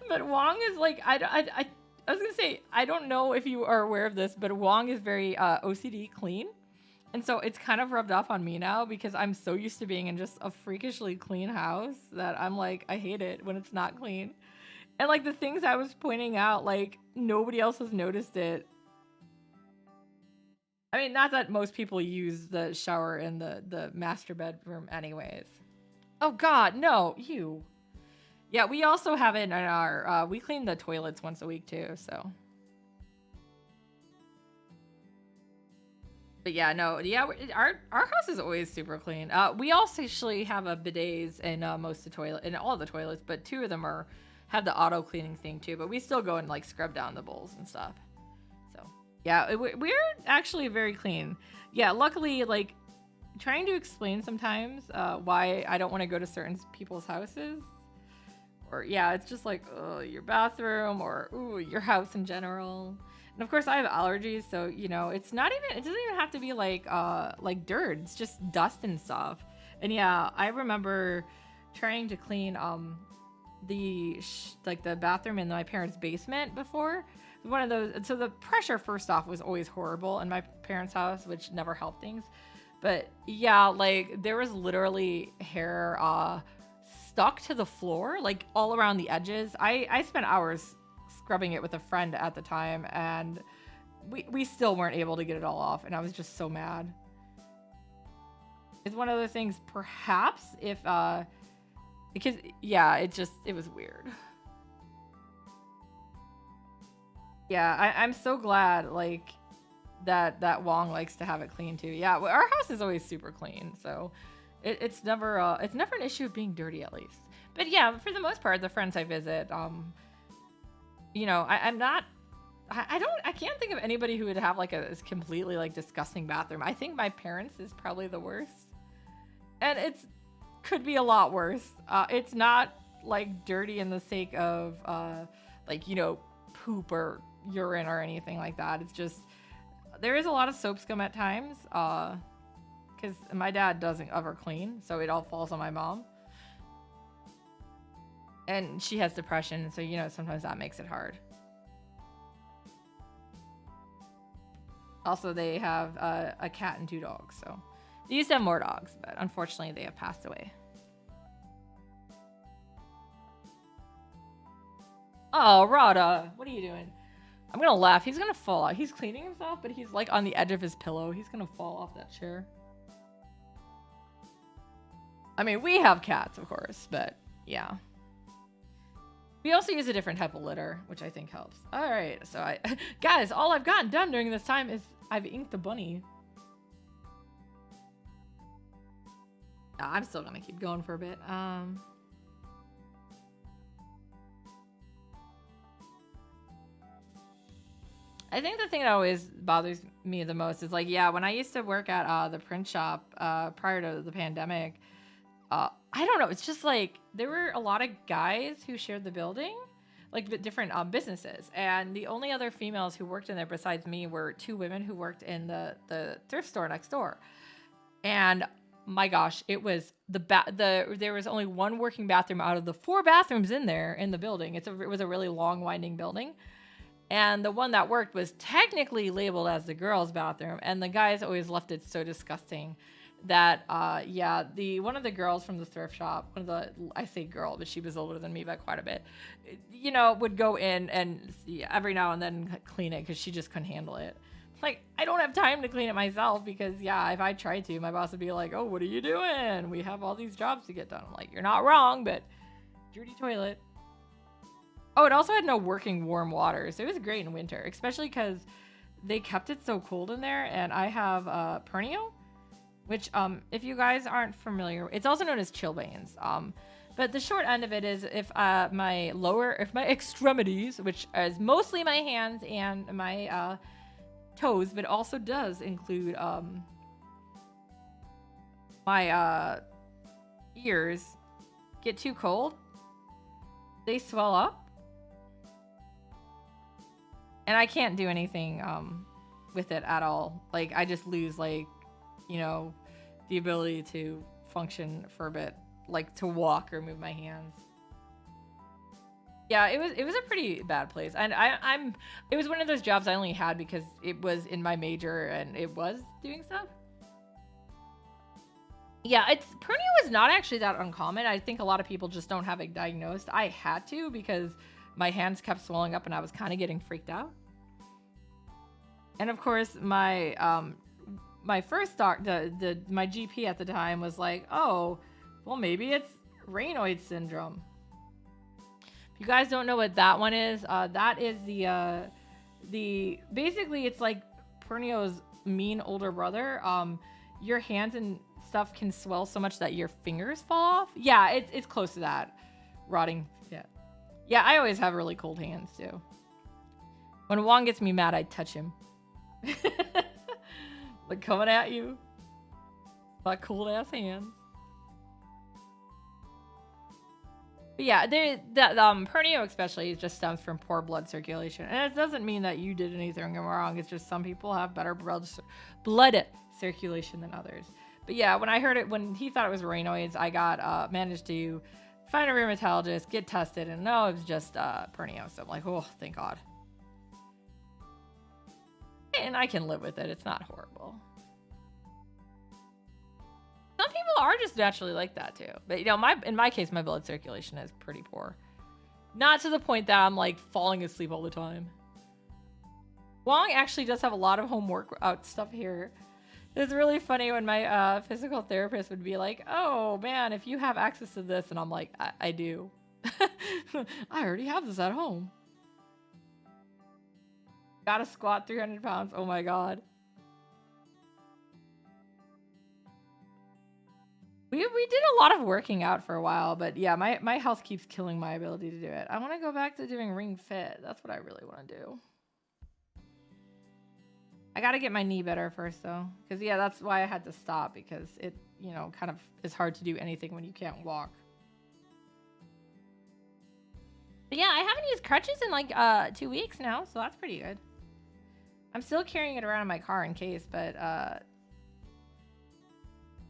But Wong is like, I was going to say, I don't know if you are aware of this, but Wong is very OCD clean. And so it's kind of rubbed off on me now because I'm so used to being in just a freakishly clean house that I'm like, I hate it when it's not clean. And like the things I was pointing out, like nobody else has noticed it. I mean, not that most people use the shower in the master bedroom anyways. Oh God, no, you. Yeah, we also have it in our, we clean the toilets once a week too, so. But yeah, no, yeah, our house is always super clean. We also actually have a bidets in most of the toilet, in all the toilets, but 2 of them have the auto cleaning thing too, but we still go and like scrub down the bowls and stuff. So yeah, we're actually very clean. Yeah, luckily, like, trying to explain sometimes why I don't want to go to certain people's houses, or yeah, it's just like your bathroom or your house in general. And of course I have allergies, so you know it doesn't even have to be like dirt. It's just dust and stuff. And yeah, I remember trying to clean the bathroom in my parents' basement before. One of those. So the pressure first off was always horrible in my parents' house, which never helped things. But yeah, like there was literally hair stuck to the floor, like all around the edges. I spent hours scrubbing it with a friend at the time, and we still weren't able to get it all off, and I was just so mad. It's one of those things, perhaps, if because yeah, it was weird. Yeah, I'm so glad like that Wong likes to have it clean too. Yeah, well, our house is always super clean, so it's never an issue of being dirty, at least. But yeah, for the most part, the friends I visit, you know, I can't think of anybody who would have like a completely like disgusting bathroom. I think my parents is probably the worst, and could be a lot worse. It's not like dirty in the sake of like, you know, poop or urine or anything like that. It's just there is a lot of soap scum at times, because my dad doesn't ever clean, so it all falls on my mom. And she has depression, so you know sometimes that makes it hard. Also, they have a cat and 2 dogs, so they used to have more dogs, but unfortunately they have passed away. Oh, Rada, what are you doing? I'm gonna laugh. He's gonna fall out. He's cleaning himself, but he's like on the edge of his pillow. He's gonna fall off that chair. I mean, we have cats, of course, but yeah. We also use a different type of litter, which I think helps. All right, so guys, all I've gotten done during this time is I've inked the bunny. I'm still gonna keep going for a bit. I think the thing that always bothers me the most is like, yeah, when I used to work at the print shop prior to the pandemic, I don't know. It's just like there were a lot of guys who shared the building, like different businesses. And the only other females who worked in there besides me were 2 women who worked in the thrift store next door. And my gosh, it was there was only 1 working bathroom out of the 4 bathrooms in there in the building. It was a really long winding building. And the one that worked was technically labeled as the girls' bathroom. And the guys always left it so disgusting that, yeah, one of the girls from the thrift shop, I say girl, but she was older than me by quite a bit, you know, would go in and every now and then clean it because she just couldn't handle it. Like, I don't have time to clean it myself because, yeah, if I tried to, my boss would be like, oh, what are you doing? We have all these jobs to get done. I'm like, you're not wrong, but dirty toilet. Oh, it also had no working warm water, so it was great in winter, especially because they kept it so cold in there. And I have pernio, which, if you guys aren't familiar, it's also known as chilblains. But the short end of it is if my extremities, which is mostly my hands and my toes, but also does include my ears, get too cold, they swell up. And I can't do anything with it at all. Like, I just lose, like, you know, the ability to function for a bit, like to walk or move my hands. Yeah, it was a pretty bad place. And it was one of those jobs I only had because it was in my major and it was doing stuff. Yeah, pernio is not actually that uncommon. I think a lot of people just don't have it diagnosed. I had to because my hands kept swelling up and I was kind of getting freaked out. And of course, my first my GP at the time was like, oh, well, maybe it's Raynaud's syndrome. If you guys don't know what that one is, that is basically it's like pernio's mean older brother. Your hands and stuff can swell so much that your fingers fall off. Yeah, it's close to that. Rotting. Yeah, I always have really cold hands too. When Juan gets me mad, I touch him. Like coming at you. My cold ass hands. But yeah, pernio especially just stems from poor blood circulation. And it doesn't mean that you did anything wrong. It's just some people have better blood circulation than others. But yeah, when he thought it was Raynaud's, I got managed to find a rheumatologist, get tested, and no, it was just pernio. So I'm like, oh, thank God. And I can live with it. It's not horrible. Some people are just naturally like that too. But you know, in my case, my blood circulation is pretty poor. Not to the point that I'm like falling asleep all the time. Wong actually does have a lot of homework out stuff here. It's really funny when my physical therapist would be like, oh man, if you have access to this, and I'm like, I do. I already have this at home. Gotta squat 300 pounds. Oh my God. We did a lot of working out for a while, but yeah, my health keeps killing my ability to do it. I want to go back to doing Ring Fit. That's what I really want to do. I got to get my knee better first though. Because yeah, that's why I had to stop, because it, you know, kind of is hard to do anything when you can't walk. But yeah, I haven't used crutches in like 2 weeks now, so that's pretty good. I'm still carrying it around in my car in case, but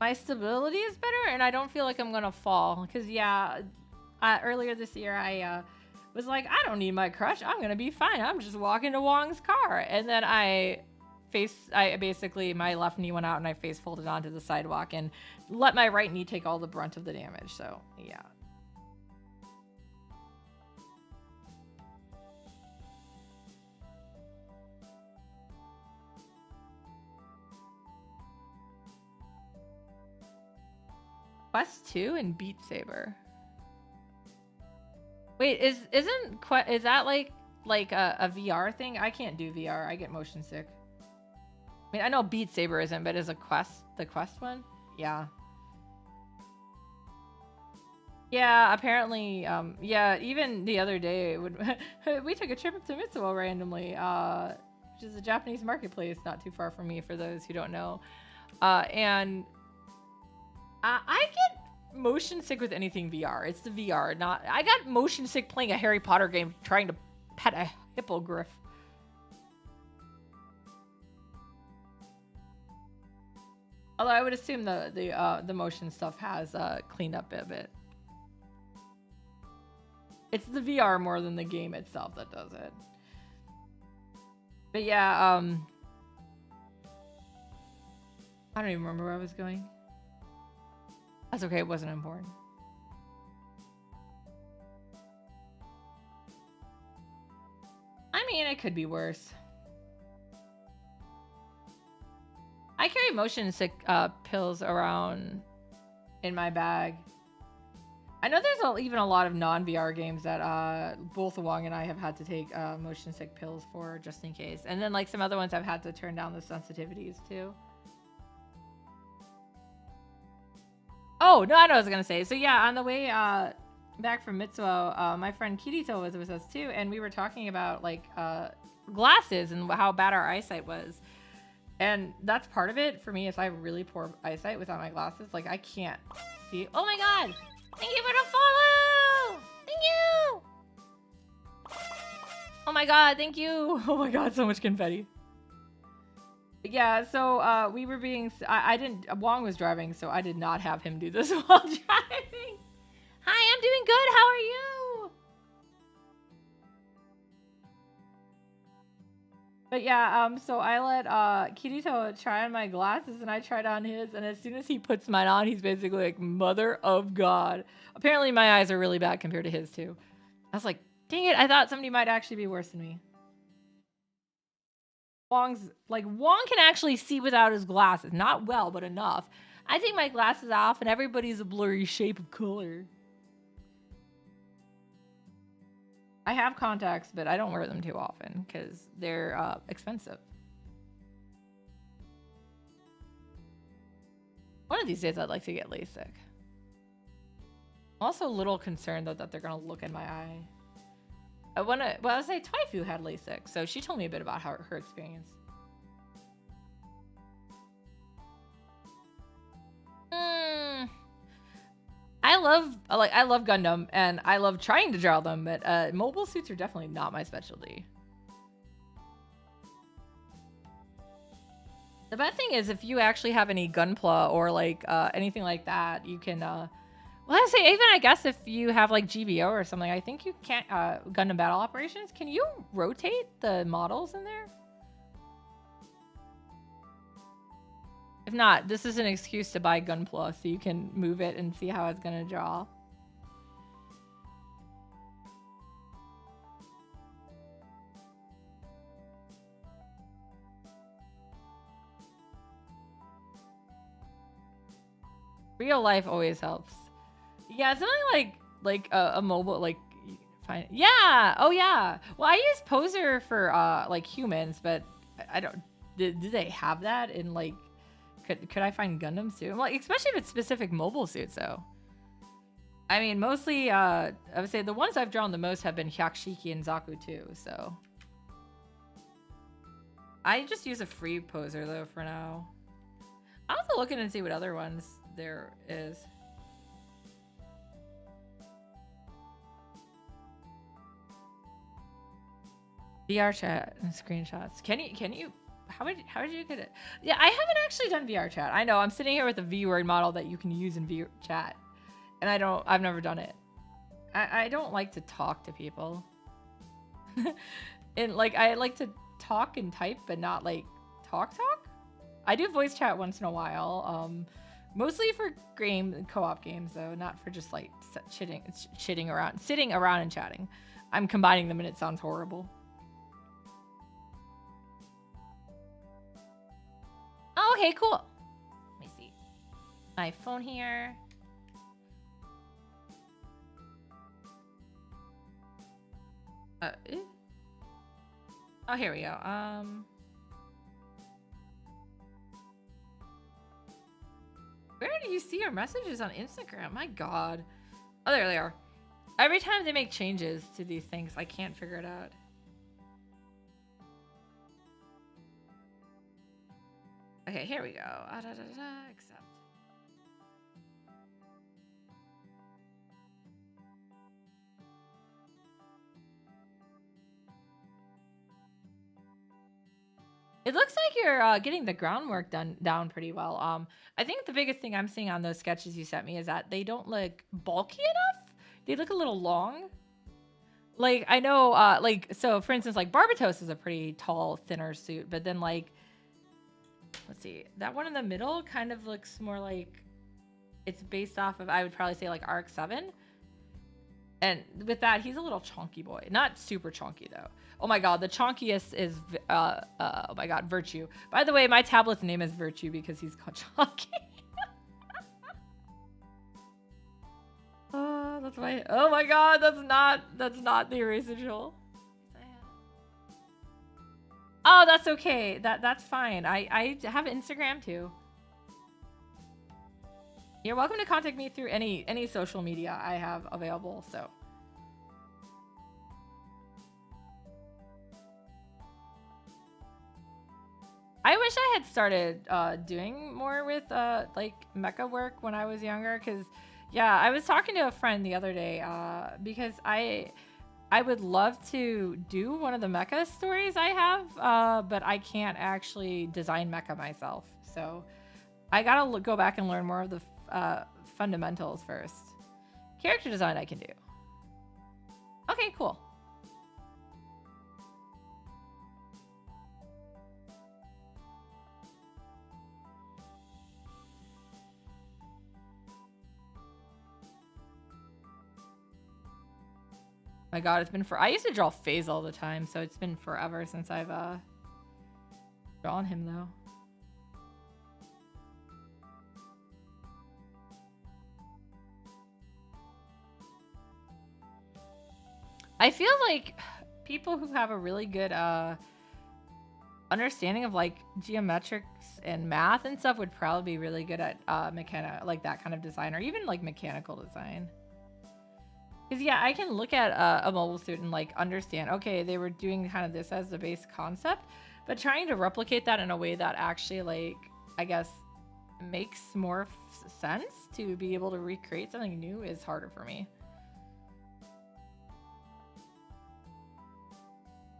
my stability is better and I don't feel like I'm gonna fall. Because yeah, earlier this year, I was like, I don't need my crush. I'm gonna be fine. I'm just walking to Wong's car, and then basically my left knee went out and I face folded onto the sidewalk and let my right knee take all the brunt of the damage. So yeah. Quest 2 and Beat Saber. Wait, is that like a VR thing? I can't do VR. I get motion sick. I mean, I know Beat Saber isn't, but is the Quest one? Yeah. Yeah, apparently, yeah, even the other day, we took a trip up to Mitsuo randomly, which is a Japanese marketplace not too far from me, for those who don't know. And I get motion sick with anything VR. It's the VR, not... I got motion sick playing a Harry Potter game trying to pet a hippogriff. Although I would assume the motion stuff has cleaned up a bit. It's the VR more than the game itself that does it. But yeah, I don't even remember where I was going. That's okay, it wasn't important. I mean, it could be worse. I carry motion sick pills around in my bag. I know there's even a lot of non-VR games that both Wong and I have had to take motion sick pills for, just in case. And then like some other ones I've had to turn down the sensitivities too. Oh, no, I know what I was going to say. So yeah, on the way back from Mitsuo, my friend Kirito was with us too. And we were talking about like glasses and how bad our eyesight was. And that's part of it for me, is I have really poor eyesight without my glasses. Like I can't see. Oh my God. Thank you for the follow. Thank you. Oh my God. Thank you. Oh my God. So much confetti. Yeah, so we were being... Wong was driving, so I did not have him do this while driving. Hi, I'm doing good. How are you? But yeah, so I let Kirito try on my glasses, and I tried on his, and as soon as he puts mine on, he's basically like, Mother of God. Apparently my eyes are really bad compared to his, too. I was like, dang it, I thought somebody might actually be worse than me. Wong can actually see without his glasses. Not well, but enough. I take my glasses off and everybody's a blurry shape of color. I have contacts, but I don't wear them too often because they're expensive. One of these days I'd like to get LASIK. I'm also a little concerned though that they're gonna look in my eye. I say Twaifu had LASIK, so she told me a bit about her experience. I love Gundam, and I love trying to draw them, but mobile suits are definitely not my specialty. The bad thing is, if you actually have any Gunpla or like anything like that, you can. Well, I guess if you have like GBO or something, I think you can't. Gundam Battle Operations, can you rotate the models in there? If not, this is an excuse to buy Gunpla so you can move it and see how it's gonna draw. Real life always helps. Yeah, something like a mobile, like, fine. Yeah. Oh yeah. Well, I use Poser for like humans, but I don't. Do they have that in like? Could I find Gundams too? Like, especially if it's specific mobile suits, though. I mean, mostly I would say the ones I've drawn the most have been Hyakshiki and Zaku too. So I just use a free Poser though for now. I'll have to look in and see what other ones there is. VR chat and screenshots. Can you how did you get it? Yeah, I haven't actually done VR chat. I know I'm sitting here with a V-word model that you can use in VR chat, and I've never done it. I don't like to talk to people. And like I like to talk and type, but not like talk. I do voice chat once in a while. Mostly for co-op games though, not for just like sitting around and chatting. I'm combining them and it sounds horrible. Oh, okay, cool. Let me see. My phone here. Oh, here we go. Where do you see your messages on Instagram? My God. Oh, there they are. Every time they make changes to these things, I can't figure it out. Okay, here we go. Accept. It looks like you're getting the groundwork down pretty well. I think the biggest thing I'm seeing on those sketches you sent me is that they don't look bulky enough. They look a little long. Like I know, like so for instance, like Barbatos is a pretty tall, thinner suit, but then like, let's see, that one in the middle kind of looks more like it's based off of, I would probably say like RX-7. And with that, he's a little chunky boy. Not super chunky though. Oh my God, the chunkiest is, oh my God, Virtue. By the way, my tablet's name is Virtue because he's called Chunky. That's why. Oh my God, that's not the original. Oh, that's okay. That's fine. I have Instagram too. You're welcome to contact me through any social media I have available, so. I wish I had started doing more with like mecha work when I was younger, because yeah, I was talking to a friend the other day because I would love to do one of the mecha stories I have, but I can't actually design mecha myself, so I gotta go back and learn more of the fundamentals first. Character design I can do. Okay, cool. My God, it's been I used to draw Faize all the time, so it's been forever since I've drawn him though. I feel like people who have a really good understanding of like geometrics and math and stuff would probably be really good at like that kind of design, or even like mechanical design. Because yeah, I can look at a mobile suit and like understand, okay, they were doing kind of this as the base concept, but trying to replicate that in a way that actually like, I guess, makes more sense to be able to recreate something new is harder for me.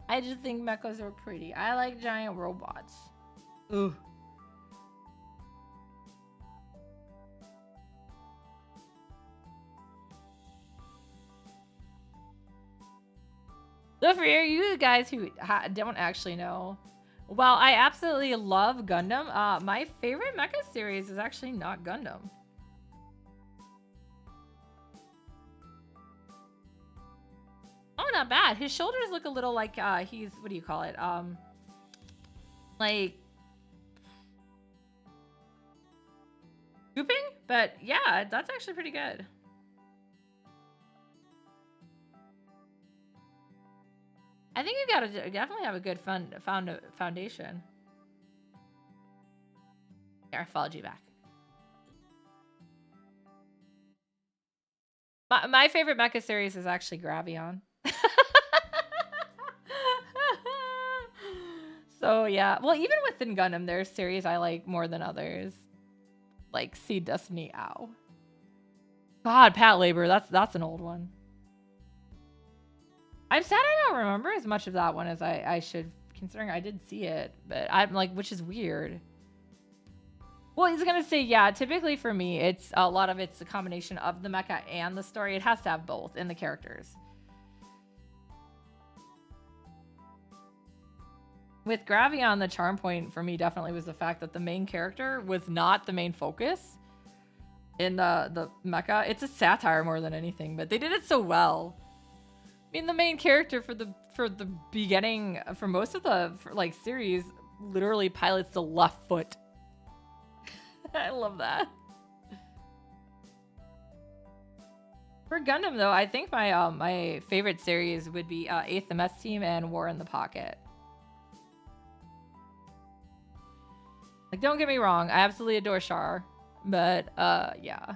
I just think mechas are pretty. I like giant robots. Ugh. So for you guys who don't actually know, well, I absolutely love Gundam. My favorite mecha series is actually not Gundam. Oh, not bad. His shoulders look a little like he's, what do you call it? Like scooping, but yeah, that's actually pretty good. I think you gotta definitely have a good foundation. Here, I followed you back. My favorite mecha series is actually Gravion. So yeah, well, even within Gundam, there's series I like more than others, like Seed Destiny. Ow. God, Pat Labor. That's an old one. I'm sad I don't remember as much of that one as I should, considering I did see it, but I'm like, which is weird. Well, he's gonna say, yeah, typically for me, it's a lot of it's a combination of the mecha and the story. It has to have both in the characters. With Gravion, the charm point for me definitely was the fact that the main character was not the main focus in the mecha. It's a satire more than anything, but they did it so well. I mean, the main character for the beginning, for most of the like series, literally pilots the left foot. I love that. For Gundam, though, I think my my favorite series would be 8th MS Team and War in the Pocket. Like, don't get me wrong, I absolutely adore Char, but yeah.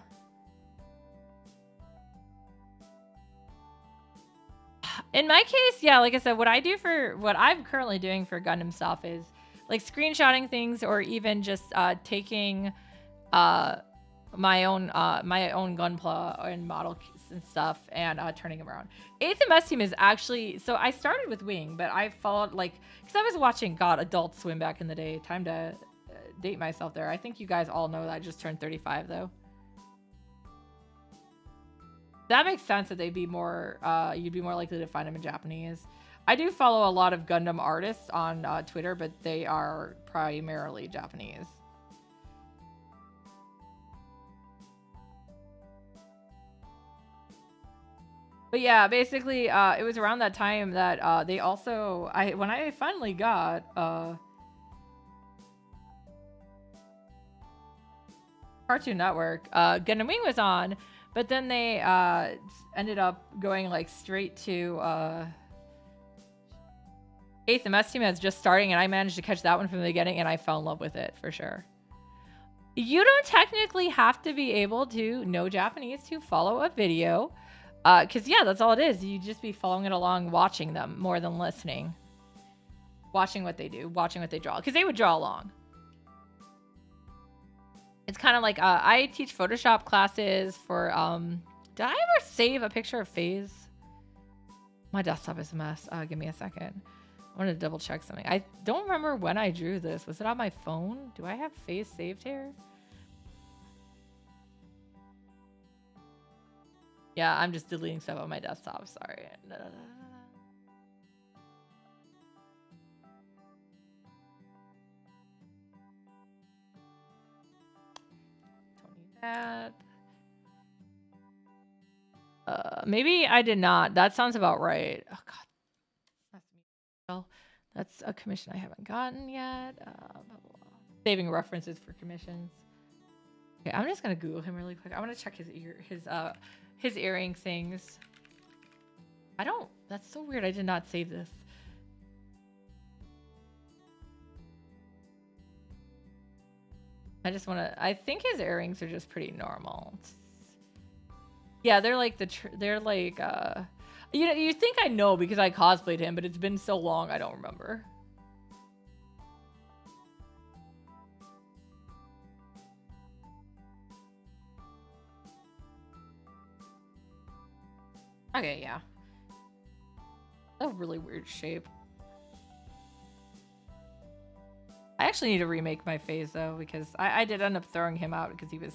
In my case, yeah, like I said, what I'm currently doing for Gundam stuff is like screenshotting things or even just taking my own gunpla and model and stuff and turning them around. 8th MS Team is actually, so I started with Wing, but I followed like, because I was watching Adult Swim back in the day. Time to date myself there. I think you guys all know that I just turned 35 though. That makes sense that they'd be more, you'd be more likely to find them in Japanese. I do follow a lot of Gundam artists on Twitter, but they are primarily Japanese. But yeah, basically, it was around that time that they also, when I finally got Cartoon Network, Gundam Wing was on, but then they ended up going like straight to 8th MS Team as just starting, and I managed to catch that one from the beginning, and I fell in love with it for sure. You don't technically have to be able to know Japanese to follow a video, because yeah, that's all it is. You just be following it along, watching them more than listening. Watching what they do, watching what they draw, because they would draw along. It's kind of like I teach Photoshop classes for did I ever save a picture of Faize? My desktop is a mess. Give me a second. I want to double check something. I don't remember when I drew this. Was it on my phone? Do I have Faize saved here? Yeah, I'm just deleting stuff on my desktop. Sorry. Don't need that. Maybe I did not. That sounds about right. Oh God, that's me. Well, that's a commission I haven't gotten yet. Blah, blah, blah. Saving references for commissions. Okay, I'm just gonna Google him really quick. I want to check his earring things. I don't. That's so weird. I did not save this. I just want to. I think his earrings are just pretty normal. Yeah, they're like they're like you know, you think I know because I cosplayed him, but it's been so long I don't remember. Okay, yeah. A really weird shape. I actually need to remake my Faize though, because I did end up throwing him out because he was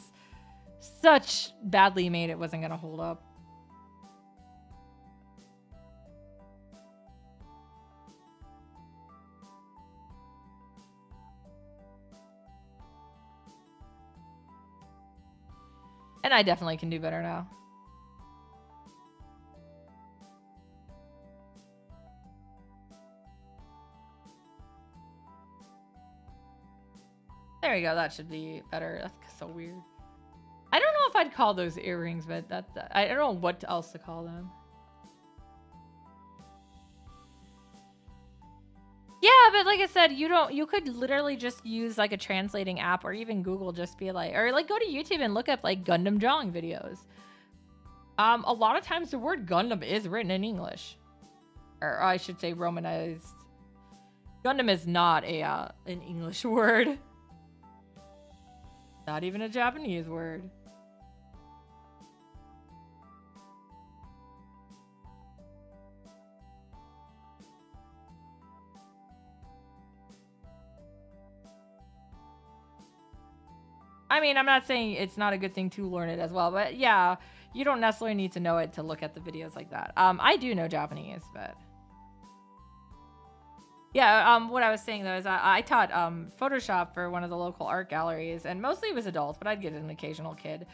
such badly made it wasn't gonna hold up. And I definitely can do better now. There you go. That should be better. That's so weird. I don't know if I'd call those earrings, but I don't know what else to call them. Yeah, but like I said, you could literally just use like a translating app or even Google, just be like, or like go to YouTube and look up like Gundam drawing videos. A lot of times the word Gundam is written in English, or I should say Romanized. Gundam is not an English word. Not even a Japanese word. I mean, I'm not saying it's not a good thing to learn it as well, but yeah, you don't necessarily need to know it to look at the videos like that. I do know Japanese, but yeah, what I was saying though is I taught Photoshop for one of the local art galleries, and mostly it was adults, but I'd get an occasional kid.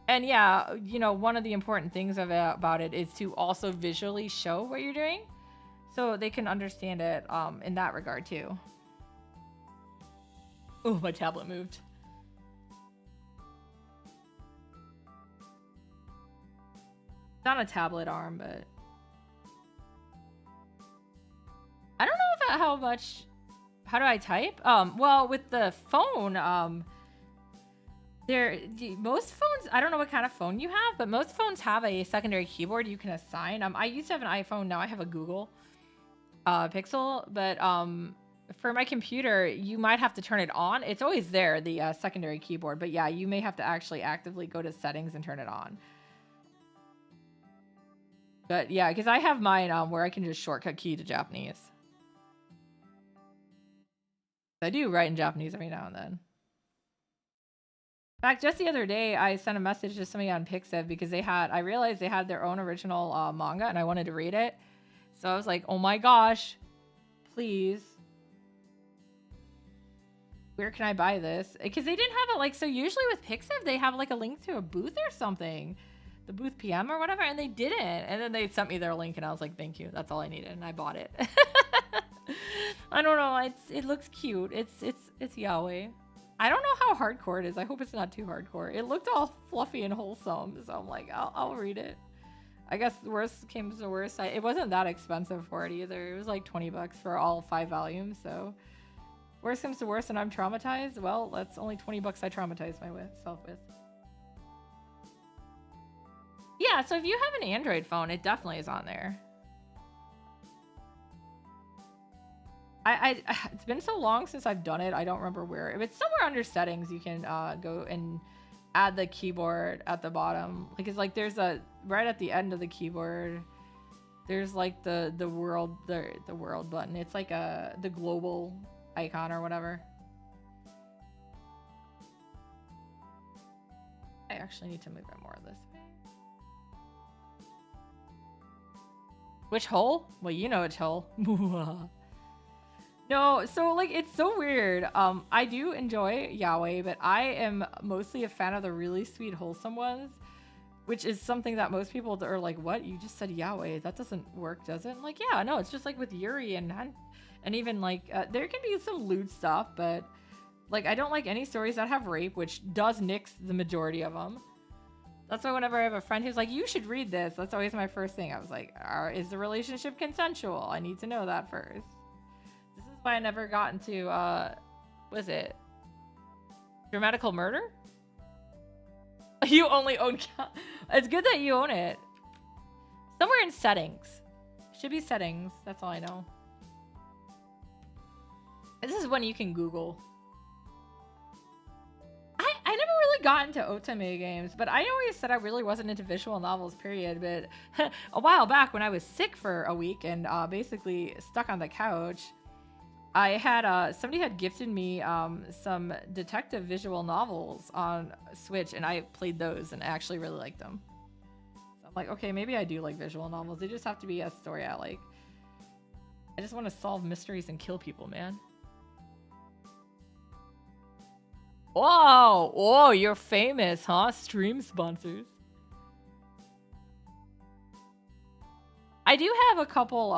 And yeah, you know, one of the important things about it is to also visually show what you're doing, so they can understand it in that regard too. Oh, my tablet moved. It's on a tablet arm, but I don't know if how much. How do I type? Well, with the phone, most phones. I don't know what kind of phone you have, but most phones have a secondary keyboard you can assign. I used to have an iPhone. Now I have a Google Pixel, but for my computer, you might have to turn it on. It's always there, the secondary keyboard, but yeah, you may have to actually actively go to settings and turn it on. But yeah, because I have mine where I can just shortcut key to Japanese. I do write in Japanese every now and then. In fact, just the other day, I sent a message to somebody on Pixiv because I realized they had their own original manga and I wanted to read it. So I was like, oh my gosh, please. Where can I buy this? Because they didn't have it like, so usually with Pixiv, they have like a link to a booth or something. The booth PM or whatever, and they didn't. And then they sent me their link and I was like, thank you. That's all I needed. And I bought it. I don't know. It looks cute. It's yaoi. I don't know how hardcore it is. I hope it's not too hardcore. It looked all fluffy and wholesome. So I'm like, I'll read it. I guess the worst came to the worst. It wasn't that expensive for it either. It was like 20 bucks for all 5 volumes. So worst comes to worst and I'm traumatized. Well, that's only 20 bucks I traumatized myself with. Yeah, so if you have an Android phone, it definitely is on there. It's been so long since I've done it, I don't remember where. If it's somewhere under settings, you can go and add the keyboard at the bottom. Like it's like there's a right at the end of the keyboard. There's like the world button. It's like the global icon or whatever. I actually need to move it more this way. Which hole? Well, you know which hole. No, so like it's so weird. I do enjoy yaoi, but I am mostly a fan of the really sweet, wholesome ones, which is something that most people are like, "What? You just said yaoi? That doesn't work, does it?" I'm like, yeah, no, it's just like with Yuri and even like there can be some lewd stuff, but like I don't like any stories that have rape, which does nix the majority of them. That's why whenever I have a friend who's like, you should read this, that's always my first thing. I was like, is the relationship consensual? I need to know that first. This is why I never got into, was it Dramatical Murder? You only own, it's good that you own it. Somewhere in settings. Should be settings, that's all I know. This is one you can Google. I never really got into otome games, but I always said I really wasn't into visual novels, period. But a while back when I was sick for a week and basically stuck on the couch, I had somebody had gifted me some detective visual novels on Switch, and I played those and I actually really liked them. So I'm like, okay, maybe I do like visual novels. They just have to be a story I like. I just want to solve mysteries and kill people, man. Whoa! Whoa, you're famous, huh? Stream sponsors. I do have a couple,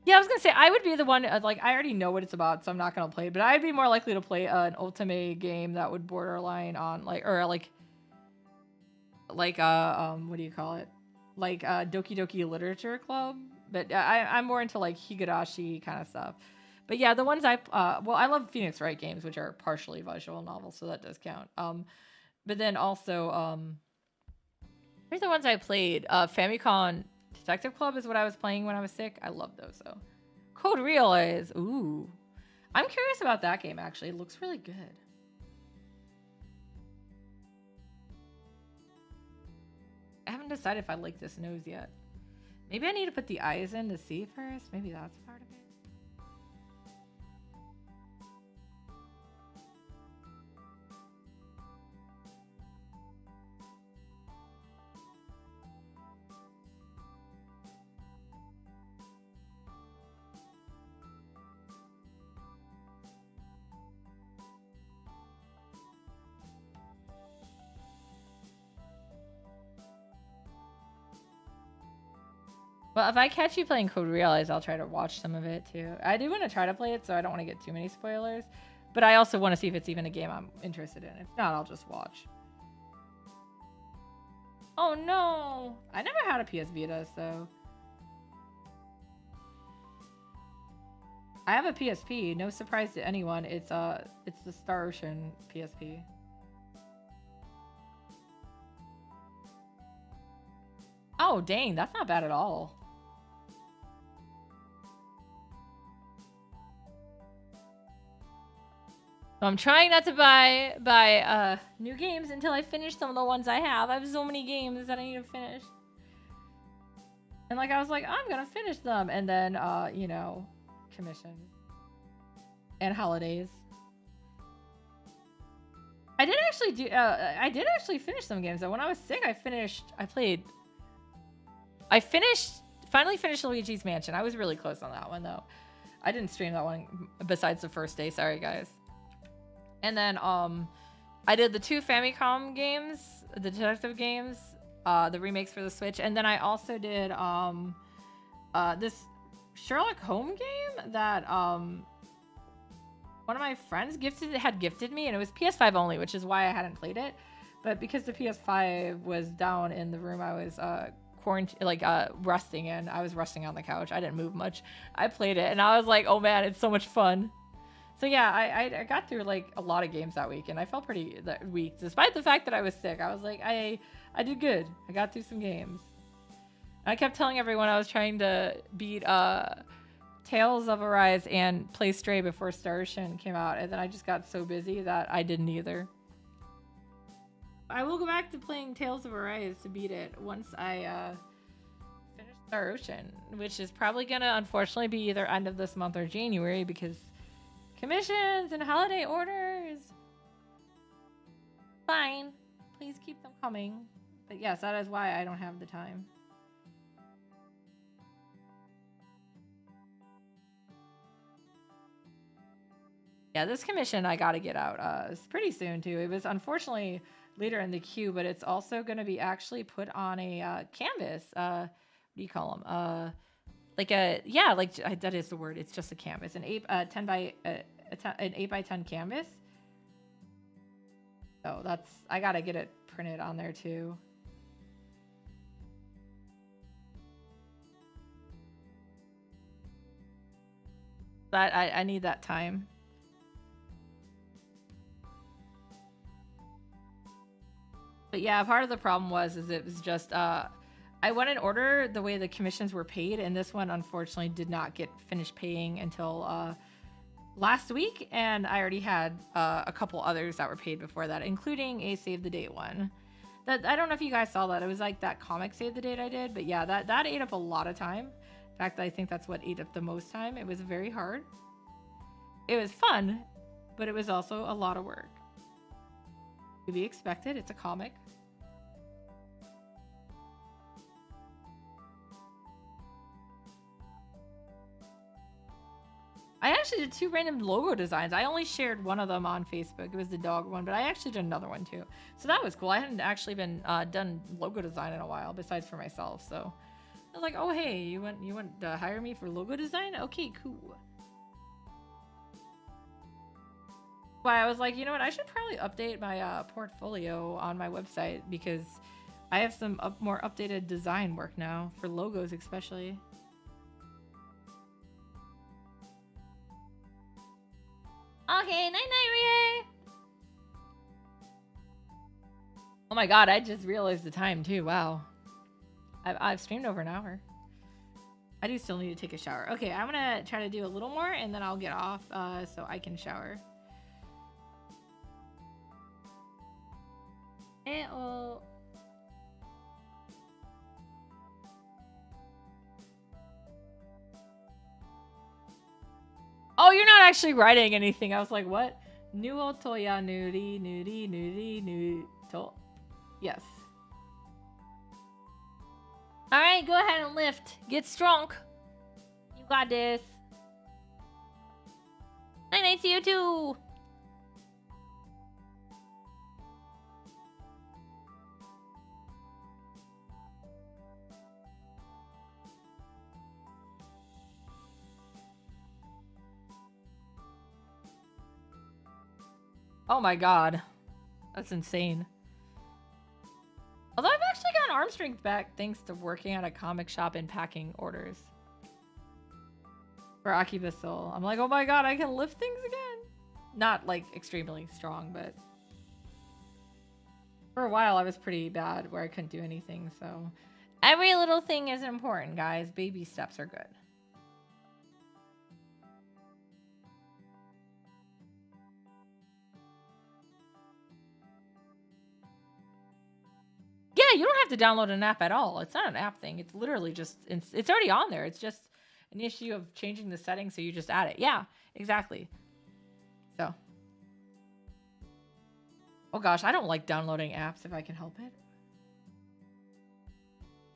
yeah, I was gonna say, I would be the one, like, I already know what it's about, so I'm not gonna play it, but I'd be more likely to play an otome game that would borderline on, like, or, like, what do you call it? Like, Doki Doki Literature Club, but I'm more into, like, Higurashi kind of stuff. But yeah, the ones well, I love Phoenix Wright games, which are partially visual novels, so that does count. But then also, here's the ones I played. Famicom Detective Club is what I was playing when I was sick. I love those, though. Code Realize. Ooh. I'm curious about that game, actually. It looks really good. I haven't decided if I like this nose yet. Maybe I need to put the eyes in to see first. Maybe that's part of it. Well, if I catch you playing Code Realize, I'll try to watch some of it too. I do want to try to play it, so I don't want to get too many spoilers. But I also want to see if it's even a game I'm interested in. If not, I'll just watch. Oh no! I never had a PS Vita, so... I have a PSP. No surprise to anyone. It's the Star Ocean PSP. Oh dang, that's not bad at all. So I'm trying not to buy new games until I finish some of the ones I have. I have so many games that I need to finish. And like I was like, I'm gonna finish them, and then you know, commission and holidays. I did actually finish some games. When I was sick, finally finished Luigi's Mansion. I was really close on that one though. I didn't stream that one besides the first day. Sorry guys. And then I did the 2 Famicom games, the detective games, the remakes for the Switch, and then I also did this Sherlock Holmes game that one of my friends had gifted me, and it was PS5 only, which is why I hadn't played it. But because the PS5 was down in the room I was resting in, I was resting on the couch. I didn't move much. I played it, and I was like, oh man, it's so much fun. So yeah, I got through like a lot of games that week, and I felt pretty that week, despite the fact that I was sick. I was like, I did good. I got through some games. I kept telling everyone I was trying to beat Tales of Arise and play Stray before Star Ocean came out, and then I just got so busy that I didn't either. I will go back to playing Tales of Arise to beat it once I finish Star Ocean, which is probably gonna unfortunately be either end of this month or January because commissions and holiday orders. Fine, please keep them coming. But yes, that is why I don't have the time. Yeah, this commission I gotta get out. It's pretty soon too. It was unfortunately later in the queue, but it's also gonna be actually put on a canvas. What do you call them? That is the word. It's just a canvas, an 8 by 10 canvas. So I gotta get it printed on there too. But I need that time. But yeah, part of the problem was it was just I went in order the way the commissions were paid, and this one unfortunately did not get finished paying until last week, and I already had a couple others that were paid before that, including a save the date one. That I don't know if you guys saw that. It was like that comic save the date I did, but yeah, that ate up a lot of time. In fact, I think that's what ate up the most time. It was very hard. It was fun, but it was also a lot of work. To be expected, it's a comic. I actually did 2 random logo designs. I only shared one of them on Facebook. It was the dog one, but I actually did another one too. So that was cool. I hadn't actually been done logo design in a while, besides for myself. So I was like, oh hey, you want to hire me for logo design? Okay, cool. But I was like, you know what? I should probably update my portfolio on my website because I have some more updated design work now for logos, especially. Okay, night-night, Rie! Oh my god, I just realized the time too. Wow. I've streamed over an hour. I do still need to take a shower. Okay, I'm gonna try to do a little more and then I'll get off so I can shower. Oh, you're not actually writing anything. I was like, what? Nuo toya nuri nuri nuri nu to. Yes. Alright, go ahead and lift. Get strong. You got this. Night night to you too. Oh my god. That's insane. Although I've actually gotten arm strength back thanks to working at a comic shop and packing orders. For Akibasol. I'm like, oh my god, I can lift things again. Not like extremely strong, but for a while I was pretty bad where I couldn't do anything, so every little thing is important, guys. Baby steps are good. Yeah, you don't have to download an app at all. It's not an app thing. It's literally just, it's already on there. It's just an issue of changing the settings, so you just add it. Yeah, exactly. So. Oh gosh, I don't like downloading apps if I can help it.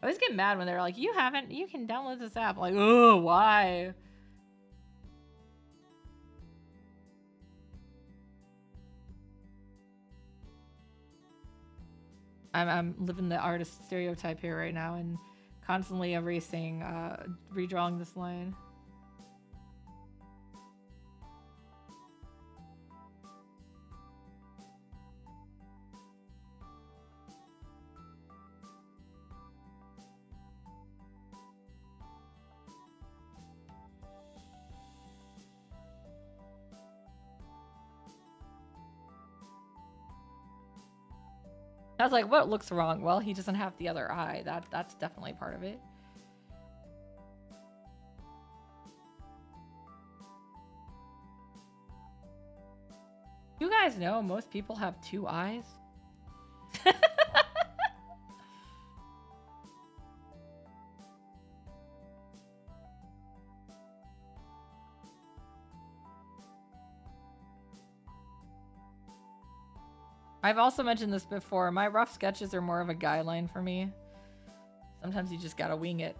I always get mad when they're like, you can download this app. I'm like, oh, why? I'm living the artist stereotype here right now and constantly erasing, redrawing this line. I was like, what looks wrong? Well, he doesn't have the other eye. That's definitely part of it. You guys know most people have 2 eyes? I've also mentioned this before. My rough sketches are more of a guideline for me. Sometimes you just gotta wing it.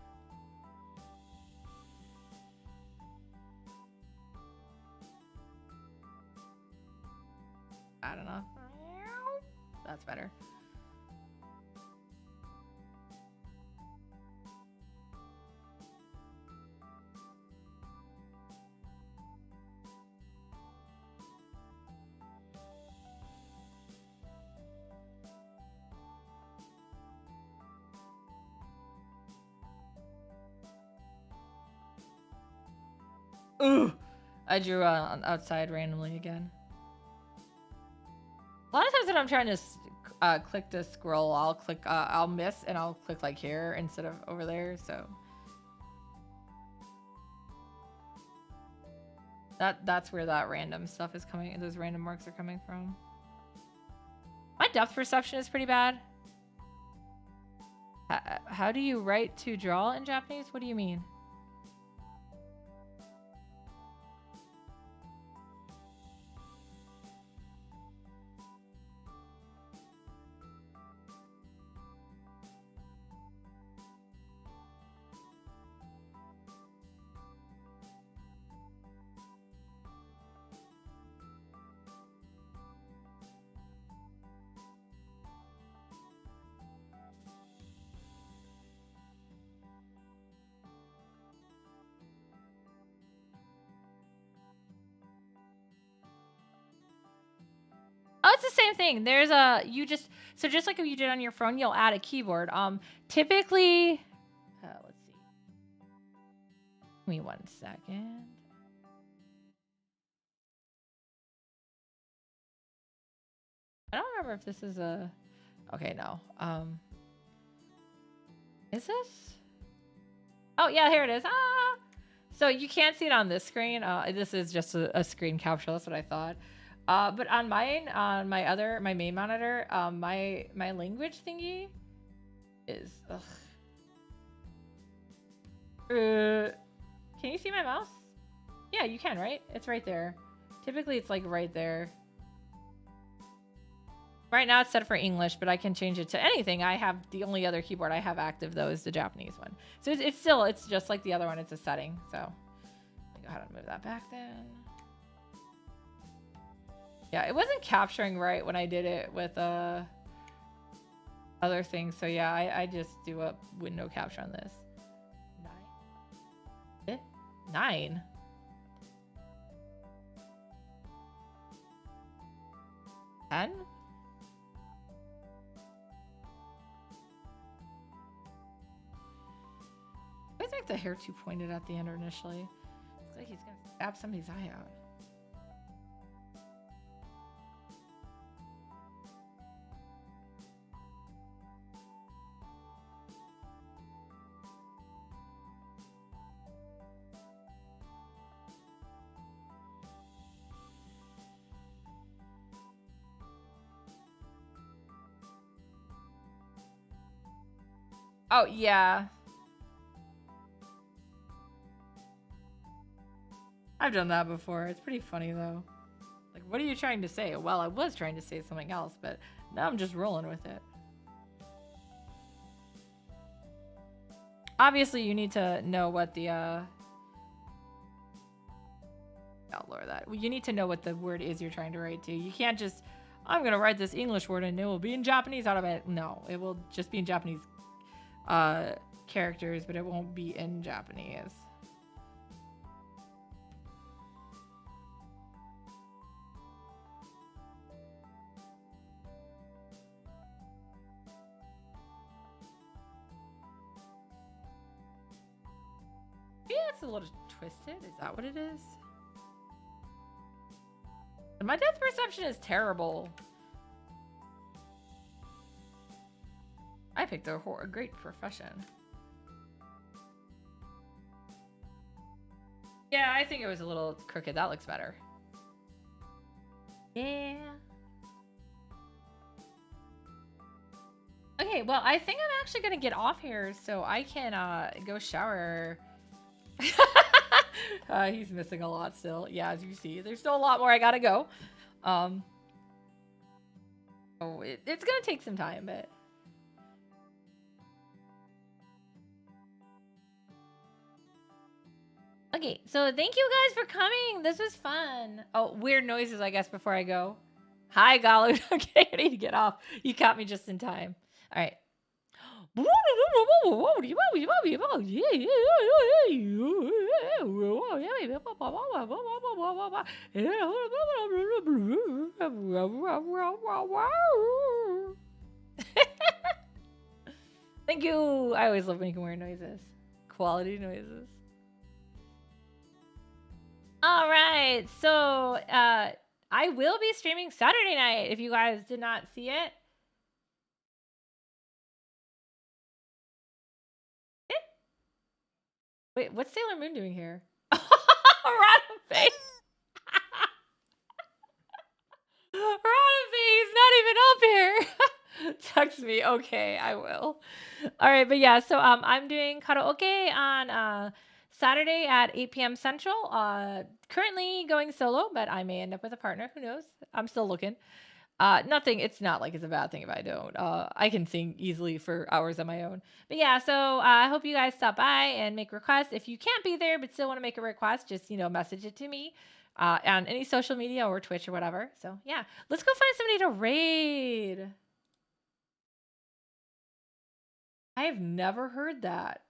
I don't know. That's better. Ooh! I drew outside randomly again. A lot of times when I'm trying to click to scroll, I'll miss and I'll click like here instead of over there, so. That's where that random stuff is coming, those random marks are coming from. My depth perception is pretty bad. How do you write to draw in Japanese? What do you mean? Oh, it's the same thing. There's a so just like if you did on your phone, you'll add a keyboard. Typically, let's see. Give me 1 second. I don't remember if this is a. Okay, no. Is this? Oh yeah, here it is. Ah. So you can't see it on this screen. This is just a screen capture. That's what I thought. But on mine, on my main monitor, my language thingy is. Ugh. Can you see my mouse? Yeah, you can, right? It's right there. Typically, it's like right there. Right now, it's set for English, but I can change it to anything. I have the only other keyboard I have active though is the Japanese one. So it's just like the other one. It's a setting. So I'll go ahead and move that back then. Yeah, it wasn't capturing right when I did it with other things. So yeah, I just do a window capture on this. 9? 9? 10? I think the hair too pointed at the end initially. Looks like he's gonna stab somebody's eye out. Oh, yeah. I've done that before. It's pretty funny, though. Like, what are you trying to say? Well, I was trying to say something else, but now I'm just rolling with it. Obviously, you need to know what the, I'll lower that. You need to know what the word is you're trying to write to. You can't just, I'm going to write this English word and it will be in Japanese out of it. No, it will just be in Japanese characters, but it won't be in Japanese. Maybe that's a little twisted. Is that what it is? My depth perception is terrible. I picked a great profession. Yeah, I think it was a little crooked. That looks better. Yeah. Okay, well, I think I'm actually going to get off here so I can go shower. He's missing a lot still. Yeah, as you see, there's still a lot more I gotta go. Oh, it's gonna take some time, but okay. So thank you guys for coming. This was fun. Oh, weird noises, I guess, before I go. Hi, Galu. Okay, I need to get off. You caught me just in time. All right. Thank you. I always love making weird noises. Quality noises. All right. So I will be streaming Saturday night if you guys did not see it. Wait, what's Sailor Moon doing here? Rotten face. Rotten face, not even up here. Text me. Okay, I will. All right, but yeah, so I'm doing karaoke on Saturday at 8 p.m. Central. Currently going solo, but I may end up with a partner. Who knows? I'm still looking. Nothing. It's not like it's a bad thing if I don't. I can sing easily for hours on my own. But yeah, so I hope you guys stop by and make requests. If you can't be there but still want to make a request, just message it to me on any social media or Twitch or whatever. So yeah, let's go find somebody to raid. I have never heard that.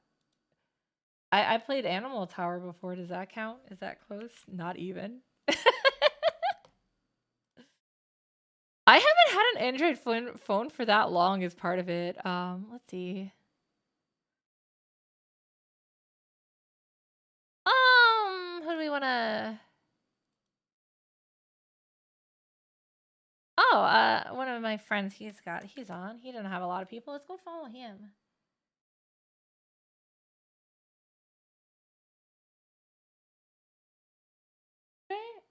I played Animal Tower before. Does that count? Is that close? Not even. I haven't had an Android phone for that long as part of it. Let's see. Who do we want to? Oh, one of my friends, he's on. He doesn't have a lot of people. Let's go follow him.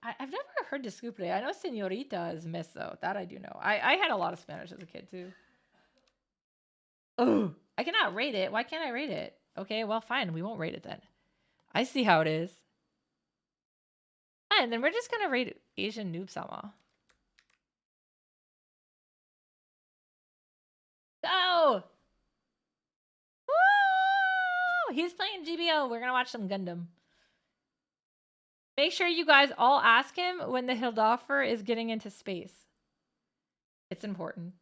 I've never heard de Scoopre. I know Senorita is Miss, though. That I do know. I had a lot of Spanish as a kid, too. Oh, I cannot rate it. Why can't I rate it? Okay, well, fine. We won't rate it then. I see how it is. And then we're just going to rate Asian Noob Sama. Go! Woo! He's playing GBO. We're going to watch some Gundam. Make sure you guys all ask him when the Hildoffer is getting into space. It's important.